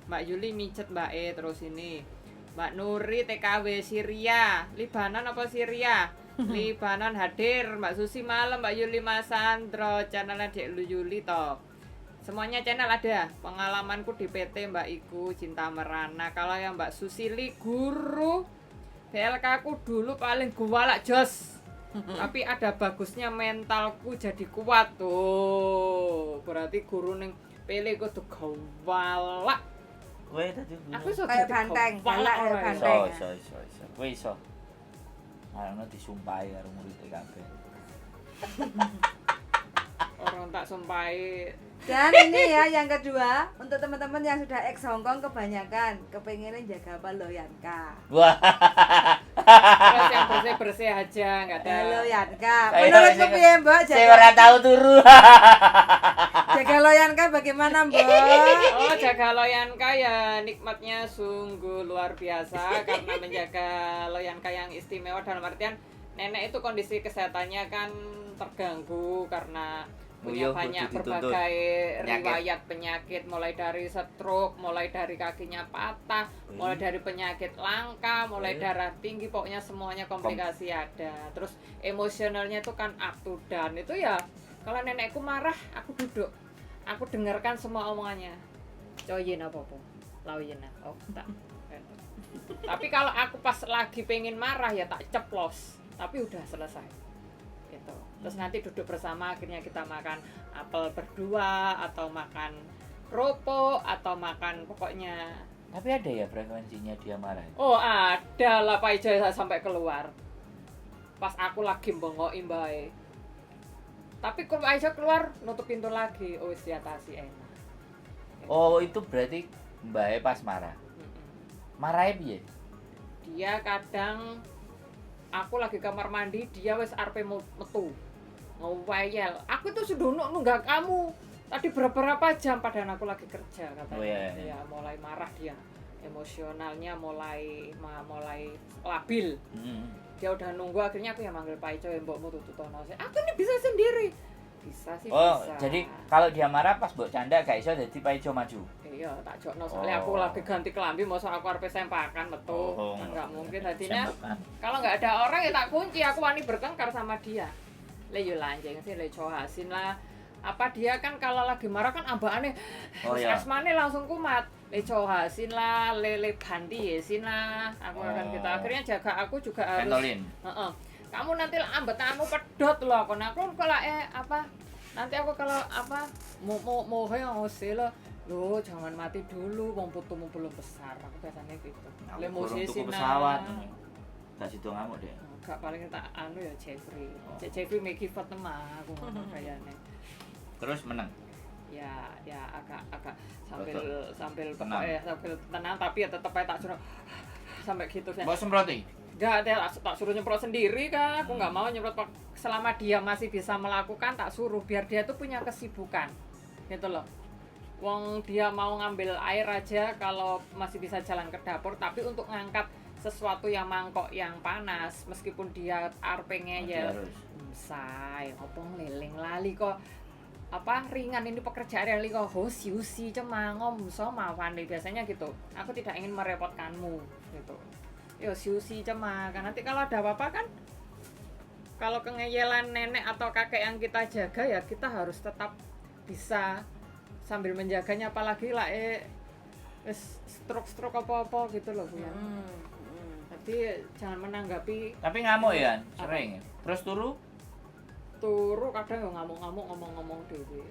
Mbak Yuli micet Mbak E terus ini. Mbak Nuri TKW Syria, Libanon apa Syria? Libanon hadir. Mbak Susi malam, Mbak Yuli Mas Sandro, channelnya Dek Lu Yuli toh. Semuanya channel ada. Pengalamanku di PT Mbak Iku Cinta Merana. Kalau yang Mbak Susili guru BLK ku dulu paling guwalak jos. Tapi ada bagusnya mentalku jadi kuat tuh. Berarti guru ning pele kudu guwalak. Kowe tadi Aku iso Kayak jadi banteng, guwalak galak kayak ora ya? banteng. iso. Kowe iso. Ana disumpahi karo murid kabeh. Orang tak sumpahi. Dan ini ya yang kedua, untuk teman-teman yang sudah ex Hongkong kebanyakan kepengenin jaga Loyanka. Wah. Terus yang bersih-bersih aja, enggak ada. Loyanka. Ayo, Menurutmu sing- piye, Mbak? Saya ora tahu turu. Jaga Loyanka bagaimana, Mbak? Oh, jaga Loyanka ya nikmatnya sungguh luar biasa karena menjaga Loyanka yang istimewa dalam artian nenek itu kondisi kesehatannya kan terganggu karena punya Beliau banyak kudu dituntut. berbagai Penyakit. riwayat penyakit mulai dari stroke, mulai dari kakinya patah, mulai dari penyakit langka, mulai darah tinggi, pokoknya semuanya komplikasi ada. Terus emosionalnya itu kan up to down. Itu ya kalau nenekku marah, aku duduk. Aku dengarkan semua omongannya. Coyin apa-apa. Lauyin. Oh, tak. Tapi kalau aku pas lagi pengen marah ya tak ceplos. Tapi udah selesai. Gitu. Terus nanti duduk bersama akhirnya kita makan apel berdua atau makan keropok atau makan pokoknya. Tapi ada ya frekuensinya dia marah. Oh, ada lah Pak Ijo sampai keluar. Pas aku lagi bengokin bae. Tapi kalau Pak Ijo keluar nutup pintu lagi. Oh, wis diatasi enak. Oh, itu berarti Mbak E pas marah. Mm-mm. Marahnya piye? Dia kadang aku lagi kamar mandi, dia wis arepe metu. Ngewayel. Aku tuh sudah nunggak kamu. Tadi berapa jam padahal aku lagi kerja katanya. Oh, iya. Ya, mulai marah dia. Emosionalnya mulai labil. Dia udah nunggu akhirnya aku yang manggil Pak Ijo mbokmu tututono. Aku ini bisa sendiri. Bisa sih Oh, bisa. jadi kalau dia marah pas mbok canda gak iso dadi Pak Ijo maju. Iya, tak jokno soalnya aku Oh. lagi ganti kelambi, masa aku arep sempakan metu. Oh, Enggak mungkin tadinya. Sembakan. Kalau nggak ada orang ya tak kunci, aku wani bertengkar sama dia. Le yo lanjeng sih le cohasin lah. Apa dia kan kalau lagi marah kan ambakane Oh, iya. asmane langsung kumat. Le cohasin lah, le ganti yesin lah. Aku akan Oh. kita akhirnya jaga aku juga harus. Pentolin. Heeh. Kamu nanti ambetanmu pedot loh aku kalau nanti aku kalau mau yang lo jangan mati dulu wong putumu belum besar aku biasanya gitu Aku le burung tuku musisi pesawat. gak sido ngamuk deh. Gak paling tak anu ya Jeffrey. Oh. Jeffrey make effort mah aku ngono kayane. Terus menang. Ya agak sambil Betul. sambil Tenang. pokoknya sambil tenang tapi ya tetep aja tak suruh sampai gitu saya. Mbok semproti. Enggak, tak suruh nyemprot sendiri kan. Aku nggak mau nyemprot selama dia masih bisa melakukan tak suruh biar dia tuh punya kesibukan. Gitu loh. Wong dia mau ngambil air aja kalau masih bisa jalan ke dapur tapi untuk ngangkat sesuatu yang mangkok yang panas meskipun dia arpe ngeyel. Harus. Say, opong leleng lali kok apa ringan ini pekerjaan yang kok siusi cemangom sama Wandi biasanya gitu. Aku tidak ingin merepotkanmu gitu. Yo siusi cemang kan nanti kalau ada apa-apa kan kalau kengeyelan nenek atau kakek yang kita jaga ya kita harus tetap bisa sambil menjaganya apalagi lah stroke apa-apa gitu loh Bu ya. Jadi jangan menanggapi Tapi ngamuk ya, sering. Terus turu kadang ya ngamuk-ngamuk ngomong-ngomong dhewe.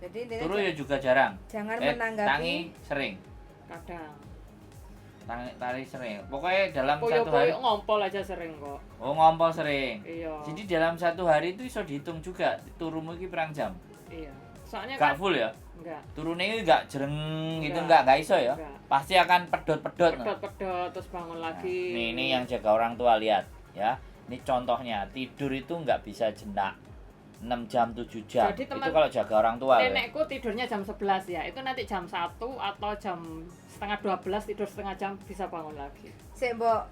Jadi intinya turu ya juga jarang. jangan Tangi menanggapi sering. Kadang Tari sering. Pokoknya dalam satu poyo-poyo hari. ngompol aja sering kok. Oh, ngompol sering. Iya. Jadi dalam satu hari itu iso dihitung juga turumu iki pirang jam. Iya. Soalnya Gak kan full ya. enggak. Turune iki gak jereng gitu Enggak. enggak iso ya. Enggak. Pasti akan pedot-pedot. Pedot-pedot terus bangun Nah, lagi. ini yang jaga orang tua lihat ya. Ini contohnya tidur itu nggak bisa jenak 6 jam 7 jam. Jadi, Itu teman- kalau jaga orang tua. Ya. Nenekku tidurnya jam 11 ya. Itu nanti jam 1 atau jam setengah 12 tidur setengah jam bisa bangun lagi. Sik mbok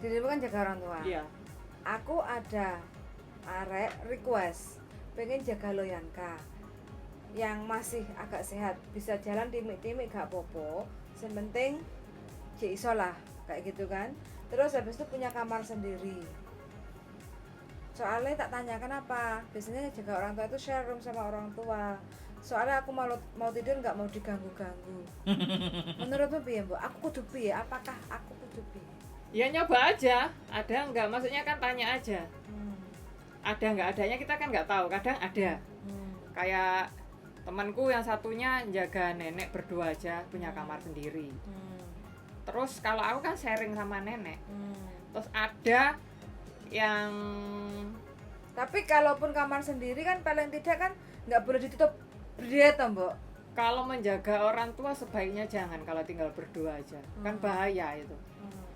dirimu kan jaga orang tua. Iya. Aku ada arek request pengen jaga Loyanka yang masih agak sehat, bisa jalan timik-timik gak popo, yang penting cek iso lah kayak gitu kan. Terus habis itu punya kamar sendiri. Soalnya tak tanya kenapa, biasanya jaga orang tua itu share room sama orang tua. Soalnya aku mau tidur nggak mau diganggu-ganggu. Menurutmu piye, Mbok? Aku kudu piye? Apakah aku kudu piye? Ya nyoba aja. Ada enggak? Maksudnya kan tanya aja. Hmm. Ada enggak adanya kita kan nggak tahu. Kadang ada. Hmm. Kayak temanku yang satunya jaga nenek berdua aja punya kamar sendiri. Hmm. Terus kalau aku kan sharing sama nenek. Hmm. Terus ada yang Tapi kalaupun kamar sendiri kan paling tidak kan nggak boleh ditutup berdiri toh, Mbok. kalau menjaga orang tua sebaiknya jangan kalau tinggal berdua aja. Kan bahaya itu.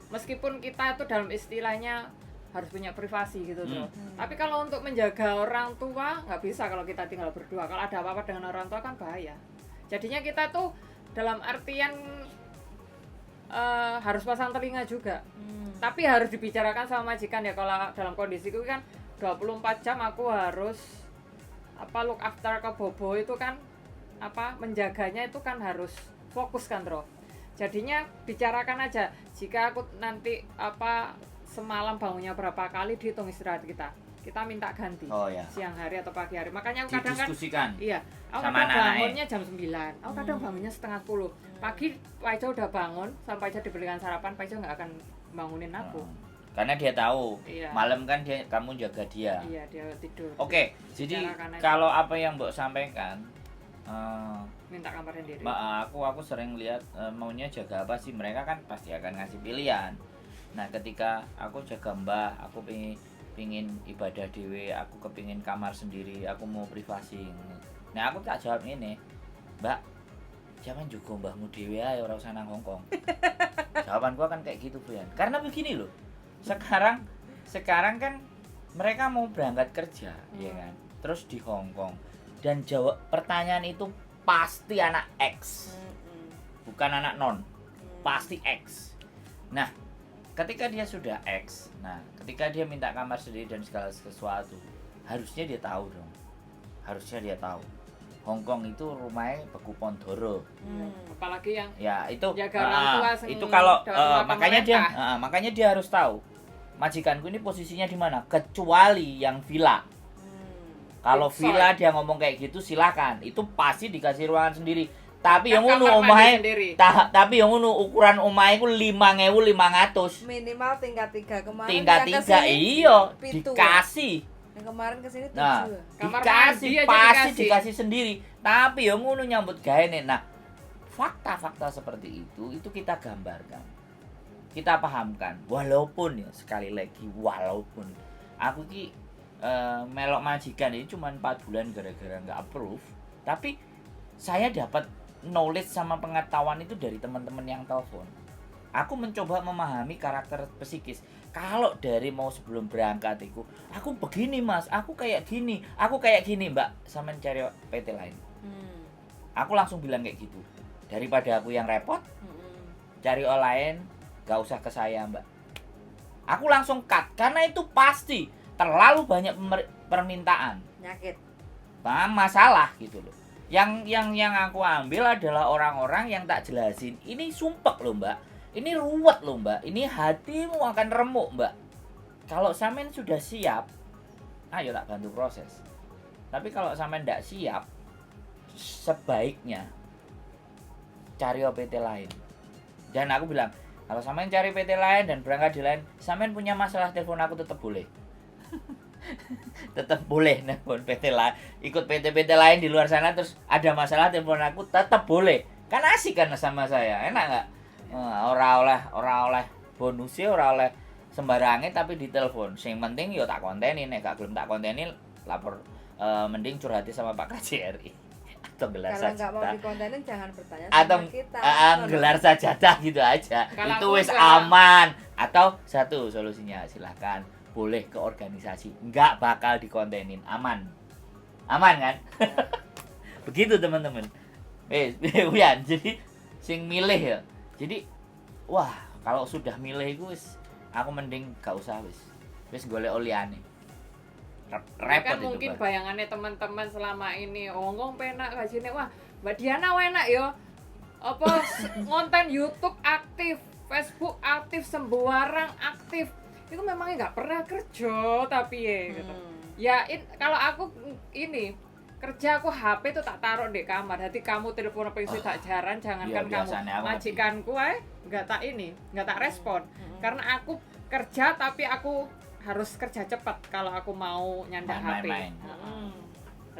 Meskipun kita itu dalam istilahnya harus punya privasi gitu tuh. Tapi kalau untuk menjaga orang tua nggak bisa kalau kita tinggal berdua. Kalau ada apa-apa dengan orang tua kan bahaya. Jadinya kita tuh dalam artian harus pasang telinga juga. Tapi harus dibicarakan sama majikan ya. Kalau dalam kondisiku kan 24 jam aku harus look after ke Bobo itu kan menjaganya itu kan harus fokus kan Bro. Jadinya bicarakan aja. Jika aku nanti semalam bangunnya berapa kali dihitung istirahat kita minta ganti. Oh ya. Siang hari atau pagi hari. Makanya aku kadang kan Didiskusikan. iya, aku Sama kadang anak-anak, bangunnya jam 9. Aku kadang bangunnya setengah 10. Pagi Pak Ijo udah bangun, sampai aja diberikan sarapan, Pak Ijo nggak akan bangunin aku. Karena dia tahu Iya. malam kan kamu jaga dia. Iya, dia tidur. Oke, jadi Bicarakan aja. kalau apa yang Mbok sampaikan, Minta kamar sendiri. aku sering lihat maunya jaga apa sih, mereka kan pasti akan ngasih pilihan. Nah, ketika aku jaga Mbah, aku pingin ibadah dewe, aku kepingin kamar sendiri, aku mau privasi. Nah, aku tak jawab ini, Mbak, jangan juga mbahmu dewe ae ora usah nang Hongkong. Jawaban gua kan kayak gitu, Brian. Karena begini loh. Sekarang kan mereka mau berangkat kerja, ya kan. Terus di Hongkong. Dan jawab pertanyaan itu pasti anak X. Bukan anak non. Pasti X. Nah, ketika dia sudah X, ketika dia minta kamar sendiri dan segala sesuatu, harusnya dia tahu dong. Harusnya dia tahu. Hongkong itu rumahnya Beku Pondoro. Apalagi yang Ya, itu jaga orang tua itu kalau dalam rumah makanya dia harus tahu. Majikanku ini posisinya di mana? Kecuali yang villa. Kalau Big villa dia ngomong kayak gitu silakan. Itu pasti dikasih ruangan sendiri. Tapi yang kamar ngono mandi omahe sendiri. tapi yang ngono ukuran omahe ku 5.500. Minimal tingkat 3 kemarin. Tingkat yang 3 kesini iya pitu. dikasih. Yang kemarin kesini 7. Nah, Kamar dikasih mandi aja pasti dikasih. dikasih sendiri. Tapi yang ngono nyambut gawe nih. Nah, fakta-fakta seperti itu kita gambarkan. kita pahamkan. Walaupun ya sekali lagi walaupun aku ki melok majikan ini cuma 4 bulan gara-gara nggak approve, tapi saya dapat knowledge sama pengetahuan itu dari teman-teman yang telepon. Aku mencoba memahami karakter psikis. Kalau dari mau sebelum berangkat itu, aku begini mas, aku kayak gini mbak, sama cari PT lain. Aku langsung bilang kayak gitu. Daripada aku yang repot, cari orang lain, gak usah ke saya mbak. Aku langsung cut, karena itu pasti terlalu banyak permintaan. Nyakit. Masalah gitu loh. Yang aku ambil adalah orang-orang yang tak jelasin. Ini sumpek loh mbak, ini ruwet loh mbak, ini hatimu akan remuk mbak. Kalau sampean sudah siap, ayo tak bantu proses. Tapi kalau sampean tidak siap, sebaiknya cari PT lain. Dan aku bilang, kalau sampean cari PT lain dan berangkat di lain, sampean punya masalah telepon aku tetap boleh. Tetap boleh nelpon PT lain, ikut PT-PT lain di luar sana, terus ada masalah telepon aku tetap boleh. Kan asik kan sama saya, enak nggak? Ora oleh bonusnya, ora oleh sembarangnya, tapi ditelepon. Sing penting yo tak konteni, nek gak gelem tak konteni lapor, mending curhati sama Pak KJRI atau gelar Kalau nggak sajadah. mau dikontenin jangan bertanya Atau sama kita. gelar sajadah gitu aja. Kalau Itu aku wis enggak. aman. Atau satu solusinya, silahkan boleh ke organisasi, nggak bakal dikontenin, aman kan? Begitu teman-teman. Wian, jadi sing milih ya. Jadi wah, kalau sudah milih itu wis, aku mending gak usah wis golek oliane. Repot Kan itu mungkin Bang. bayangannya teman-teman selama ini ngomong penak gajine, wah Mbak Diana enak yo apa konten YouTube aktif, Facebook aktif, sembarang aktif. Itu memangnya nggak pernah kerja tapi ya gitu. Ya kalau aku ini kerja, aku HP tuh tak taruh di kamar. Jadi kamu telepon apa isi tak jaran, jangankan iya, kamu biasanya aku majikanku nggak tak respon. Karena aku kerja tapi aku harus kerja cepat kalau aku mau nyandak HP. Main-main.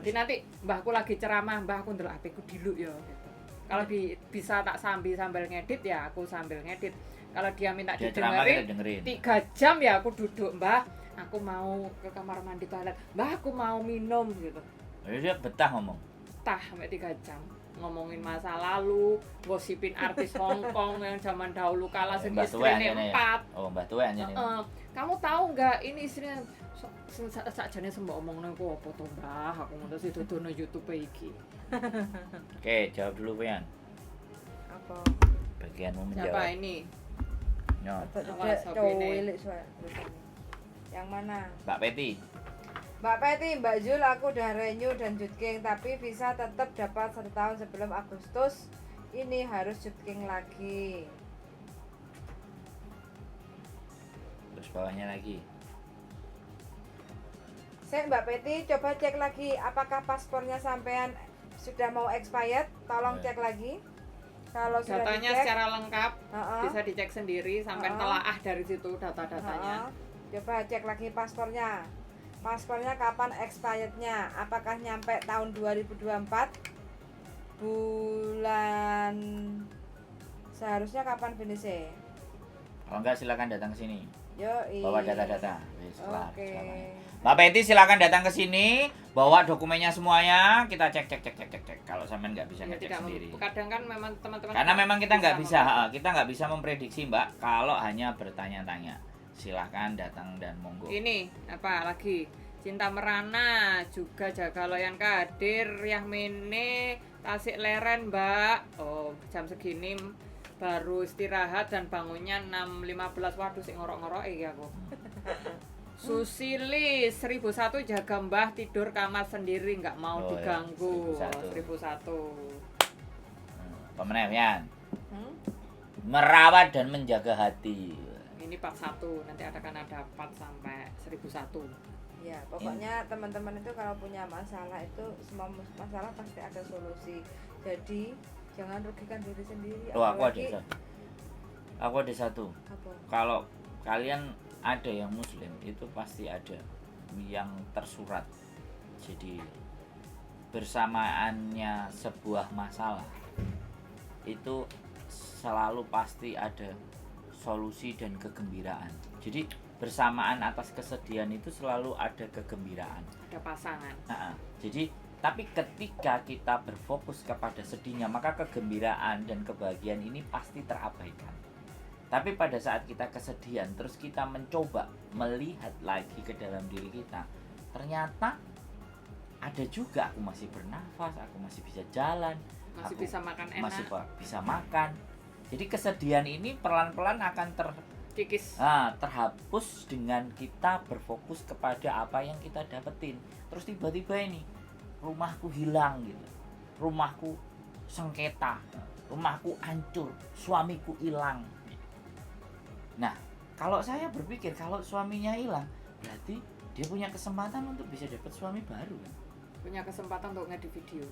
Jadi nanti mbahku lagi ceramah, mbah aku ndelok HP ku dulu ya gitu. Kalau bisa tak sambil ngedit ya aku sambil ngedit. Kalau dia minta Dia ceramah kita didengerin dengerin. 3 jam ya aku duduk, mbah aku mau ke kamar mandi toilet, mbah aku mau minum gitu. Dia betah ngomong. Tah sampai 3 jam ngomongin masa lalu, gosipin artis Hong Kong yang zaman dahulu kala sing Mbah Tuwe istrine anjene 4. Oh, Mbah Tuwe anjene. Kamu tahu nggak ini istrinya sakjane sembok omongno ku apa to, mbah? Aku ngono sih dodono YouTube iki. Oke, jawab dulu Wian. Apa? Bagianmu Siapa menjawab. ini? Nyot. Awas, Cowok opini. cilik tulisannya. Yang mana? Mbak Peti. Mbak Peti, Mbak Jul, aku udah renew dan jutking, tapi visa tetap dapat 1 tahun sebelum Agustus. Ini harus jutking lagi. Terus bawahnya lagi. Mbak Peti, coba cek lagi apakah paspornya sampean sudah mau expired. Tolong cek lagi. Kalau sudah Datanya dicek, secara lengkap Heeh. bisa dicek sendiri sampai Heeh. telaah dari situ data-datanya. Coba cek lagi paspornya. Paspornya kapan expirednya? Apakah nyampe tahun 2024? Bulan seharusnya kapan finishnya? Kalau enggak silakan datang ke sini. Yoi. Bawa data-data. Wis, kelar, Oke. silakan. Mbak Peti silakan datang ke sini, bawa dokumennya semuanya, kita cek. Kalau sampean nggak bisa Ya, ngecek tidak sendiri. kadang kan memang teman-teman Karena memang kita nggak bisa, memang. kita nggak bisa memprediksi Mbak, kalau hanya bertanya-tanya. Silahkan datang dan monggo. Ini apa lagi? Cinta Merana juga Jaga Loyan Kadir, Yahmene, Tasik Leren, Mbak. Oh, jam segini baru istirahat dan bangunnya 6.15. Waduh, sik ngorok-ngorok iki aku. Susili 1001 jaga mbah tidur kamar sendiri nggak mau Oh, ya, diganggu. 1001. 1001. Pemenang Yan. Hmm? Merawat dan menjaga hati. Ini part 1, nanti akan ada part sampai 1001. Ya, pokoknya teman-teman itu kalau punya masalah itu semua masalah pasti ada solusi. Jadi jangan rugikan diri sendiri. Oh, aku apalagi- ada satu. Apa? Kalau kalian ada yang muslim, itu pasti ada yang tersurat. Jadi bersamaannya sebuah masalah itu selalu pasti ada solusi dan kegembiraan. Jadi bersamaan atas kesedihan itu selalu ada kegembiraan. Ada pasangan. Jadi tapi ketika kita berfokus kepada sedihnya, maka kegembiraan dan kebahagiaan ini pasti terabaikan. Tapi pada saat kita kesedihan, terus kita mencoba melihat lagi ke dalam diri kita, ternyata ada juga aku masih bernafas, aku masih bisa jalan, Masih aku bisa makan enak. masih bisa makan. Jadi kesedihan ini pelan-pelan akan Kikis. terhapus dengan kita berfokus kepada apa yang kita dapetin. Terus tiba-tiba ini rumahku hilang gitu, rumahku sengketa, rumahku hancur, suamiku hilang. Nah, kalau saya berpikir kalau suaminya hilang, berarti dia punya kesempatan untuk bisa dapat suami baru. Punya kesempatan untuk ngedit video.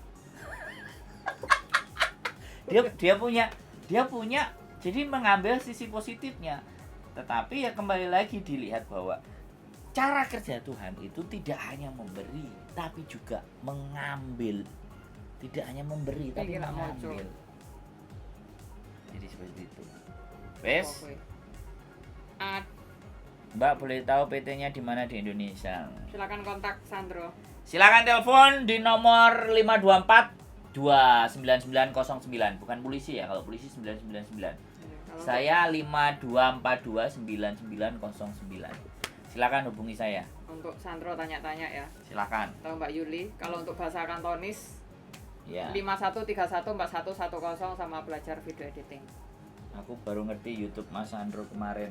Dia punya jadi mengambil sisi positifnya. Tetapi ya kembali lagi dilihat bahwa cara kerja Tuhan itu tidak hanya memberi, tapi juga mengambil. Tidak hanya memberi, tapi Gila, mengambil. Jadi seperti itu. Wes, Mbak boleh tahu PT-nya di mana di Indonesia? Silakan kontak Sandro. Silakan telepon di nomor 524 29909. Bukan polisi ya, kalau polisi 999. Kalau Saya 52429909. Silakan hubungi saya. untuk Sandro tanya-tanya ya. Silakan. Atau Mbak Yuli, kalau untuk bahasa Kantonis Ya. 51314110 sama belajar video editing. Aku baru ngerti YouTube Mas Sandro kemarin.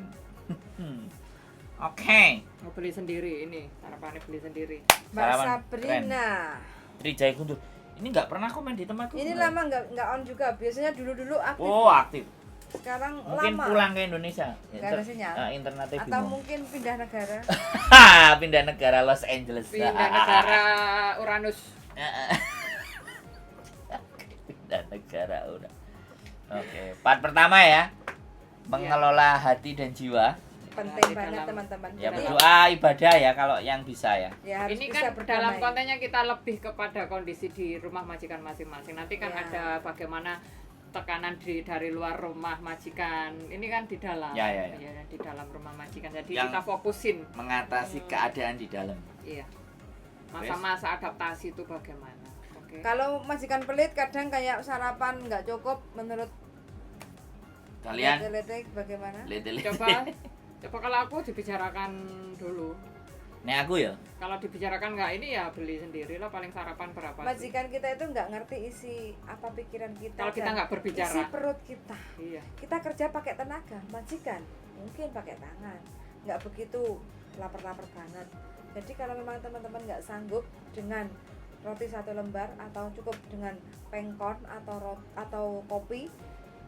Oke. Mau beli sendiri ini, sarapannya beli sendiri. Mbak Sarapan Sabrina. Trijaya Guntur. Ini nggak pernah komen di tempatku. Ini kemarin. lama nggak on juga. Biasanya dulu aktif. Oh, aktif. Sekarang Mungkin lama. pulang ke Indonesia. Nggak ada sinyal. Internetnya Atau bingung. mungkin pindah negara. Pindah negara Los Angeles. Pindah negara Uranus. Pindah negara udah. Oke, part pertama ya. Mengelola hati dan jiwa. Penting Di banget dalam- teman-teman. Ya Jadi, berdoa ibadah ya kalau yang bisa ya. ya harus Ini bisa kan dalam berdamai. kontennya kita lebih kepada kondisi di rumah majikan masing-masing. Nanti kan Ya. ada bagaimana tekanan dari luar rumah majikan. Ini kan di dalam. Ya. Di dalam rumah majikan. Jadi Yang- kita fokusin. Mengatasi keadaan di dalam. Iya. Masa-masa adaptasi itu bagaimana? Oke. Kalau majikan pelit kadang kayak sarapan nggak cukup menurut Kalian Lete bagaimana? lihat-lihat. Coba kalau aku dibicarakan dulu. Nek aku ya. Kalau dibicarakan nggak ini ya beli sendiri lah, paling sarapan berapa sih? Majikan kita itu nggak ngerti isi apa pikiran kita. Kalau kita dan nggak berbicara. isi perut kita. Iya. Kita kerja pakai tenaga, majikan mungkin pakai tangan. Nggak begitu lapar-lapar banget. Jadi kalau memang teman-teman nggak sanggup dengan roti 1 lembar atau cukup dengan pengkon atau kopi,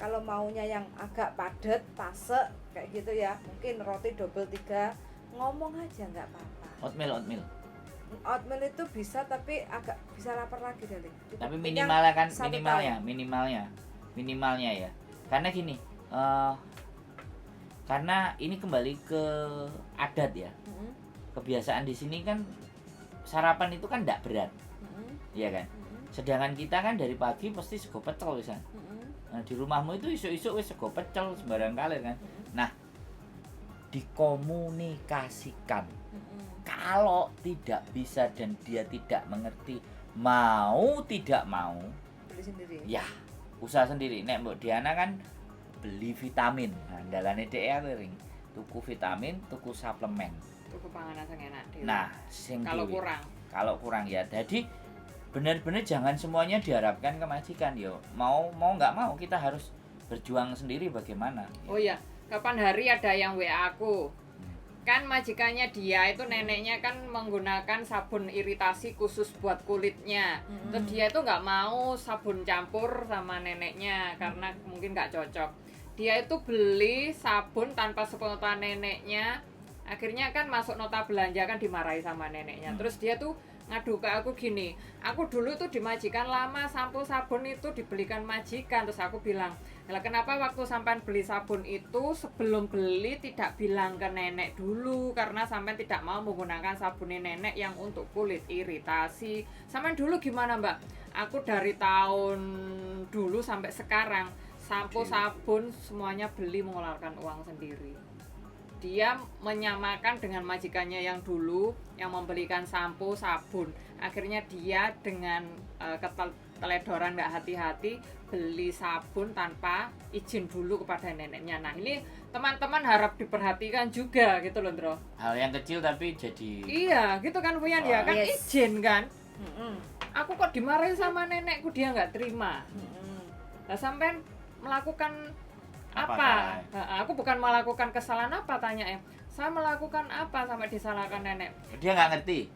kalau maunya yang agak padat, pasek kayak gitu ya, mungkin roti double 3, ngomong aja nggak apa-apa. Oatmeal. Oatmeal itu bisa tapi agak bisa lapar lagi dari. Tapi minimalnya kan minimalnya ya. Karena gini, karena ini kembali ke adat ya. Kebiasaan di sini kan sarapan itu kan tidak berat, iya kan? Sedangkan kita kan dari pagi pasti sego pecel bisa. Nah, di rumahmu itu isuk-isuk wis sego pecel sembarang kali kan. Nah, dikomunikasikan. Kalau tidak bisa dan dia tidak mengerti, mau tidak mau, Beli sendiri. ya usaha sendiri. Nek Mbok Diana kan beli vitamin. Nah, andalane dhek ring. Tuku vitamin, tuku suplemen. Tuku panganan sing enak dhewe. Nah, sing kalau dhewe. kurang Kurang ya. Jadi benar-benar jangan semuanya diharapkan ke majikan yo. Mau nggak mau kita harus berjuang sendiri bagaimana. Oh iya, kapan hari ada yang WA aku. Kan majikannya dia itu neneknya kan menggunakan sabun iritasi khusus buat kulitnya. Terus dia itu nggak mau sabun campur sama neneknya karena mungkin nggak cocok. Dia itu beli sabun tanpa sepengetahuan neneknya. Akhirnya kan masuk nota belanja kan dimarahi sama neneknya. Terus dia tuh ngadu ke aku gini, aku dulu tuh di majikan lama sampo sabun itu dibelikan majikan. Terus aku bilang, lah kenapa waktu sampean beli sabun itu sebelum beli tidak bilang ke nenek dulu, karena sampean tidak mau menggunakan sabun nenek yang untuk kulit iritasi. Sampean dulu gimana mbak? Aku dari tahun dulu sampai sekarang sampo, sabun semuanya beli mengeluarkan uang sendiri. Dia menyamakan dengan majikannya yang dulu yang membelikan sampo, sabun. Akhirnya dia dengan keteledoran nggak hati-hati beli sabun tanpa izin dulu kepada neneknya. Nah ini teman-teman harap diperhatikan juga gitu loh, Ndro. Hal yang kecil tapi jadi Iya gitu kan Puyan ya, kan Yes. izin kan. Mm-mm. Aku kok dimarahin sama nenekku, dia nggak terima. Mm-mm. Lah sampean melakukan Apa apa? salahnya? Aku bukan melakukan kesalahan apa, tanya ya. Saya melakukan apa sampai disalahkan nenek? dia nggak ngerti.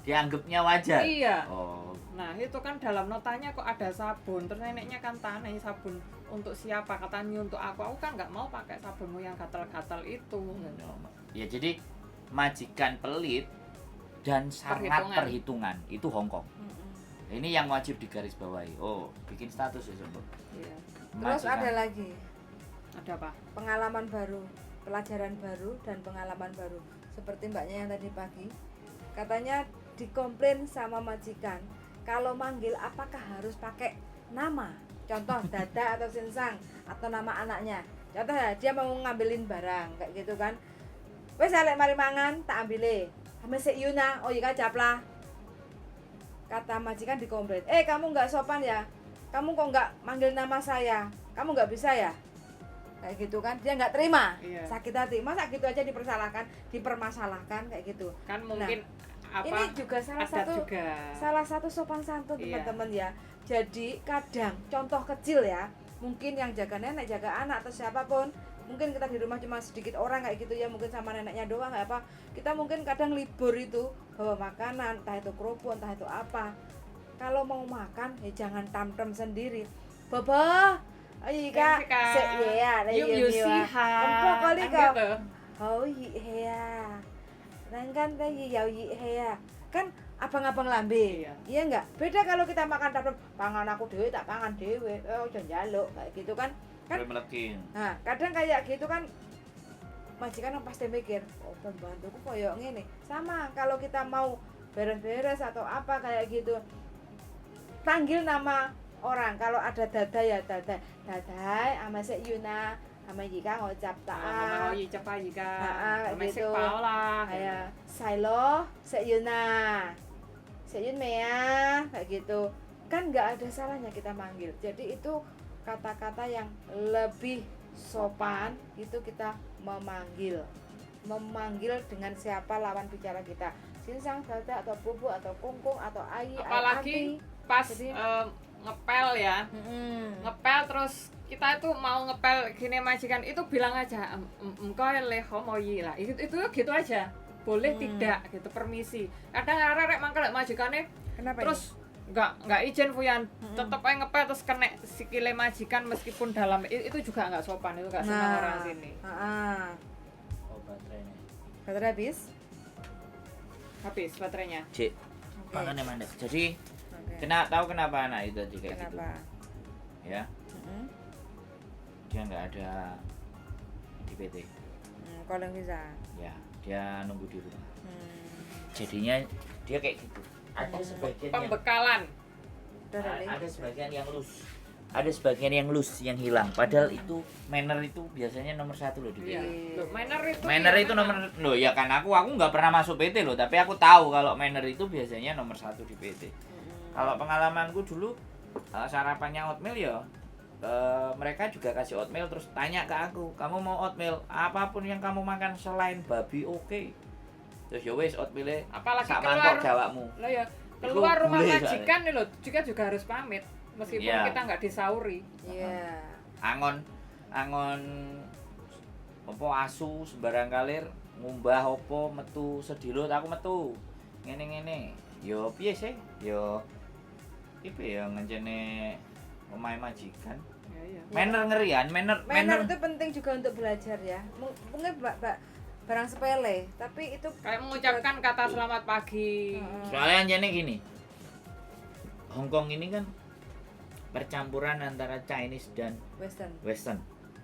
Dia anggapnya wajar. Iya. Oh, Nah itu kan dalam notanya kok ada sabun. Terus neneknya kan tanya sabun untuk siapa? Katanya untuk aku. Aku kan nggak mau pakai sabunmu yang gatal-gatal itu. ya jadi majikan pelit dan sangat Perhitungan. perhitungan itu Hongkong. Mm-mm. Ini yang wajib digarisbawahi. Oh, bikin status ya sobat. Iya. Terus Majikan. ada lagi Ada apa? pengalaman baru, pelajaran baru dan pengalaman baru. Seperti mbaknya yang tadi pagi, katanya dikomplain sama majikan kalau manggil apakah harus pakai nama, contoh Dada atau Sinsang atau nama anaknya. Contoh ya, dia mau ngambilin barang kayak gitu kan, wes alek mari mangan tak ambile ame sik Yuna, oh iya japlah. Kata majikan dikomplain, kamu nggak sopan ya, kamu kok nggak manggil nama saya, kamu nggak bisa ya, kayak gitu kan. Dia nggak terima, Iya. sakit hati, masa gitu aja dipermasalahkan kayak gitu. Kan mungkin apa? Ini juga salah ada satu juga. salah satu sopan santun Iya. teman-teman ya. Jadi kadang contoh kecil ya, mungkin yang jaga nenek, jaga anak atau siapapun, mungkin kita di rumah cuma sedikit orang kayak gitu ya, mungkin sama neneknya doang kayak apa, kita mungkin kadang libur itu bawa makanan, entah itu kerupuk, entah itu apa. Kalau mau makan ya jangan tamtem sendiri. Baba, ayo kak, sek ya, Yum yusiha. empok kali Kan kau. gitu. Oh iya, nangkan tadi yau iya, kan abang-abang lambe, Iya. iya enggak? Beda kalau kita makan tamtem, pangan aku dewe tak pangan dewe, jangan jaluk kayak gitu kan? Kan? Boleh melekin. Nah, kadang kayak gitu kan, majikan yang pasti mikir, oh pembantuku koyo ngene. Sama kalau kita mau beres-beres atau apa kayak gitu, panggil nama orang. Kalau ada Dada ya Dada, Dadai, ama sek Yuna, ama Yika ngocap Mama taat. Oyi cepat jika. kayak Mesik gitu. Paula. Kayak Silo, sek Yuna, sek Yun Mea, kayak gitu. Kan nggak ada salahnya kita manggil. Jadi itu kata-kata yang lebih sopan, itu kita memanggil dengan siapa lawan bicara kita, Sinsang, Dada atau Bubu atau Kungkung atau Ayi, Apalagi pas Jadi- ngepel ya. Mm-mm. Ngepel terus kita itu mau ngepel gini majikan itu bilang aja engkau leho moyi lah itu gitu aja, boleh tidak gitu, permisi. Kadang arek mangkel majikannya Kenapa terus nggak izin Fuyan, tetep aja ngepel terus kena sikile majikan meskipun dalam itu juga nggak sopan, itu nggak ini? senang orang sini. Oh, baterainya. Baterai habis. Habis baterainya. Cik, Oke. makanya mandek. Jadi, Oke. tahu kenapa anak itu tadi kayak Kenapa? gitu? Ya, Mm-mm. dia nggak ada di PT. Calling visa. Ya, dia nunggu di rumah. Hmm. Jadinya dia kayak gitu. Ada sebagian yang Pembekalan. Udah Dali. ada sebagian yang loose. Ada sebagian yang loose, yang hilang. Padahal itu manner itu biasanya nomor 1 loh di PT. Iya. Loh, manner itu. Manner ya, itu memang. nomor loh ya kan aku nggak pernah masuk PT loh, tapi aku tahu kalau manner itu biasanya nomor 1 di PT. Kalau pengalamanku dulu sarapannya oatmeal ya, mereka juga kasih oatmeal terus tanya ke aku, kamu mau oatmeal apapun yang kamu makan selain babi oke. Terus ya wes oatmealnya Apalagi sak keluar. mangkok jawabmu. Lah ya, keluar Itu rumah boleh, majikan nih loh, juga harus pamit meskipun Iya. kita nggak disauri. Iya. Angon apa asu sembarang kalir ngumbah opo metu sedilut aku metu ngene yo piye sih yo ipe ya ngencene omahe majikan Ya, iya. manner ngerian manner Manner itu penting juga untuk belajar ya. Mungkin barang sepele, tapi itu Kayak mengucapkan kata selamat pagi. soalnya jane gini Hongkong ini kan percampuran antara Chinese dan Western. Western.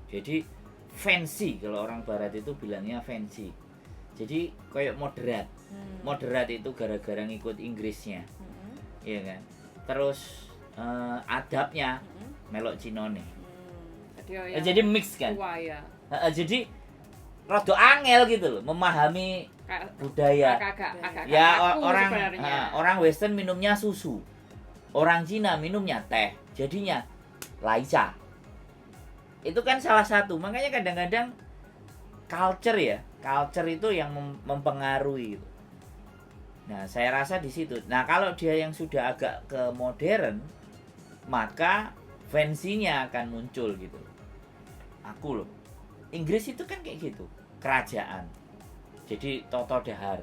Jadi fancy, kalau orang barat itu bilangnya fancy. Jadi kayak moderat. Moderat itu gara-gara ngikut Inggrisnya. Iya kan? Terus adabnya melok Cinone. Jadi mix kan. tua ya. Jadi rada angel gitu loh memahami budaya. Agak Ya kaku orang sebenarnya. orang Western minumnya susu, orang Cina minumnya teh, jadinya laica. Itu kan salah satu. Makanya kadang-kadang culture itu yang mempengaruhi gitu. Nah, saya rasa di situ. Nah, kalau dia yang sudah agak ke modern, maka fancy-nya akan muncul gitu. Aku loh. Inggris itu kan kayak gitu, kerajaan. Jadi toto dahar.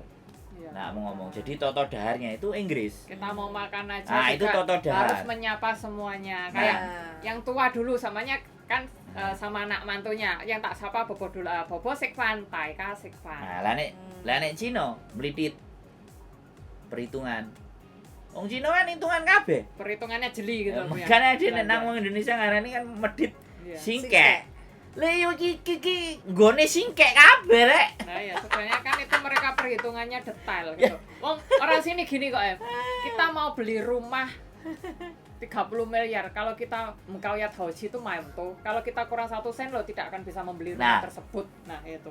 Iya. Nah, mau ngomong. Jadi toto daharnya itu Inggris. Kita mau makan aja Nah, itu juga toto dahar. harus menyapa semuanya. Nah. Kayak yang tua dulu samanya kan sama anak mantunya yang tak sapa bobo dulu, bobo sik pantai kasik Nah, pantai. lah nek Cina melitit perhitungan. Wong Cina kan hitungan kabeh. Perhitungannya jeli gitu. Bu, ya. Makanya dia nek Belanda. nang wong Indonesia ngarani kan medit Iya. singkek. Lah yo iki nggone singkek kabeh rek. Nah ya sebenarnya kan itu mereka perhitungannya detail gitu. Wong orang sini gini kok Em. Kita mau beli rumah 30 miliar. Kalau kita mengkawat hoji itu mampu. Kalau kita kurang 1 sen lo tidak akan bisa membeli rumah Nah. tersebut. Nah itu.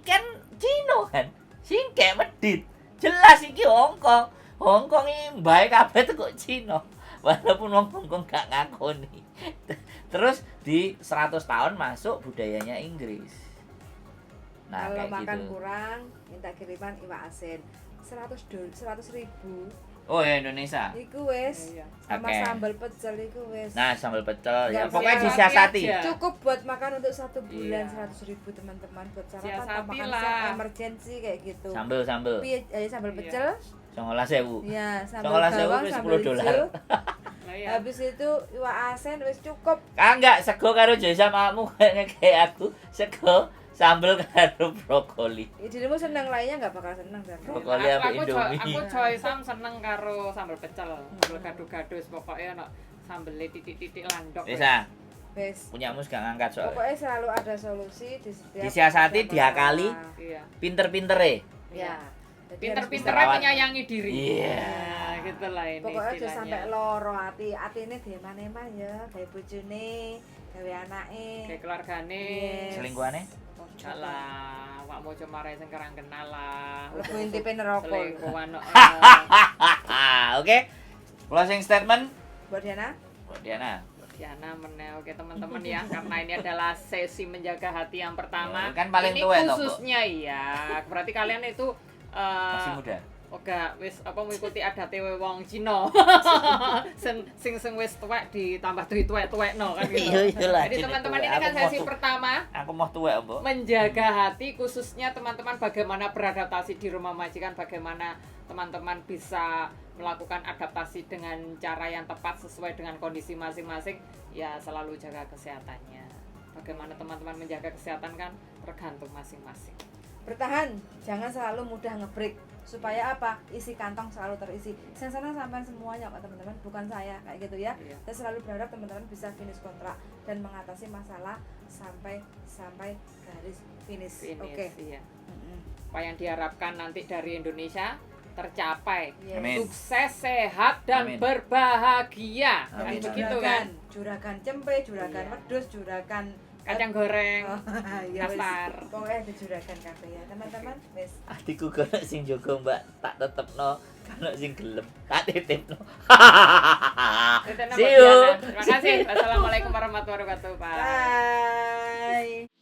Kan Cina kan singkek medit. Jelas iki Hongkong. Hongkong ini baik kabeh tuh kok Cina. Walaupun wong Hongkong gak ngakoni. Terus di 100 tahun masuk budayanya Inggris. Nah, kalau kayak makan gitu. kurang minta kiriman iwak asin 100.000 Oh ya Indonesia. iku wes Iya. sama Oke. sambal pecel iku wes Nah, sambal pecel ya Nggak pokoknya siasati disiasati. aja. cukup buat makan untuk 1 bulan Iya. 100.000 teman-teman buat sarapan Siasati atau makan lah. siang emergency kayak gitu Sambal sambal Iya. pecel 19.000. ya sambal 19.000 bawang wis sambal 10 dolar. hijau Nah ya. habis itu iwak asin wes cukup Enggak sego karo jasa makmu kayak aku, sego sambal karo brokoli. dirimu seneng lainnya nggak bakal seneng kan Brokoli apa Indomie. Aku coy Sam seneng karo sambal pecel. Sambal gado-gado pokoknya ono sambelnya titik-titik landok. Bisa, wes punyamu gak ngangkat soalnya. pokoknya selalu ada solusi di setiap Disiasati, ada diakali. masalah. Iya. Pinter-pinter ya Jadi Pinter-pinter Perawat. menyayangi diri. Iya. Nah, gitu lah ini pokoknya aja istilahnya. sampai loro atine deman-eman ya gawe bojone gawe anake Kayak keluargane. Yes. Selingkuhane? Oh, Enggak lah, wak mau cuma sing kerang kenal lah. Lebu intipe neraka Selingkuhan. Oke. Closing statement buat Diana buat Diana. Diana menel, oke teman-teman ya, karena ini adalah sesi menjaga hati yang pertama. Ya, kan paling ini tua toh, khususnya iya, berarti kalian itu Masih muda. Oga, wis apa mengikuti adate wong Cina. sing wis tuwek ditambah tuwek-tuwekno kan gitu. Iya lah. Jadi teman-teman ini kan sesi pertama Aku mau tuwek, Mbok. menjaga hati, khususnya teman-teman bagaimana beradaptasi di rumah majikan, bagaimana teman-teman bisa melakukan adaptasi dengan cara yang tepat sesuai dengan kondisi masing-masing, ya selalu jaga kesehatannya. Bagaimana teman-teman menjaga kesehatan kan tergantung masing-masing. bertahan jangan selalu mudah ngebreak supaya apa isi kantong selalu terisi sana sampai semuanya kok teman-teman bukan saya kayak gitu ya Iya. saya selalu berharap teman-teman bisa finish kontrak dan mengatasi masalah sampai garis finish oke Iya. Apa yang diharapkan nanti dari Indonesia tercapai. Yes. Amin. Sukses, sehat dan Amin. berbahagia. Kan Amin. begitu kan? juragan cempe juragan Iya. wedhus juragan Kacang goreng. oh, ya wis. Nastar. Pokoknya ada juragan kabeh ya teman-teman wis Atiku kono sing jaga Mbak tak tetepno, kono sing gelem tak titipno. Itu nama See you. Diana. Terima kasih. Wassalamualaikum warahmatullahi wabarakatuh. Bye. bye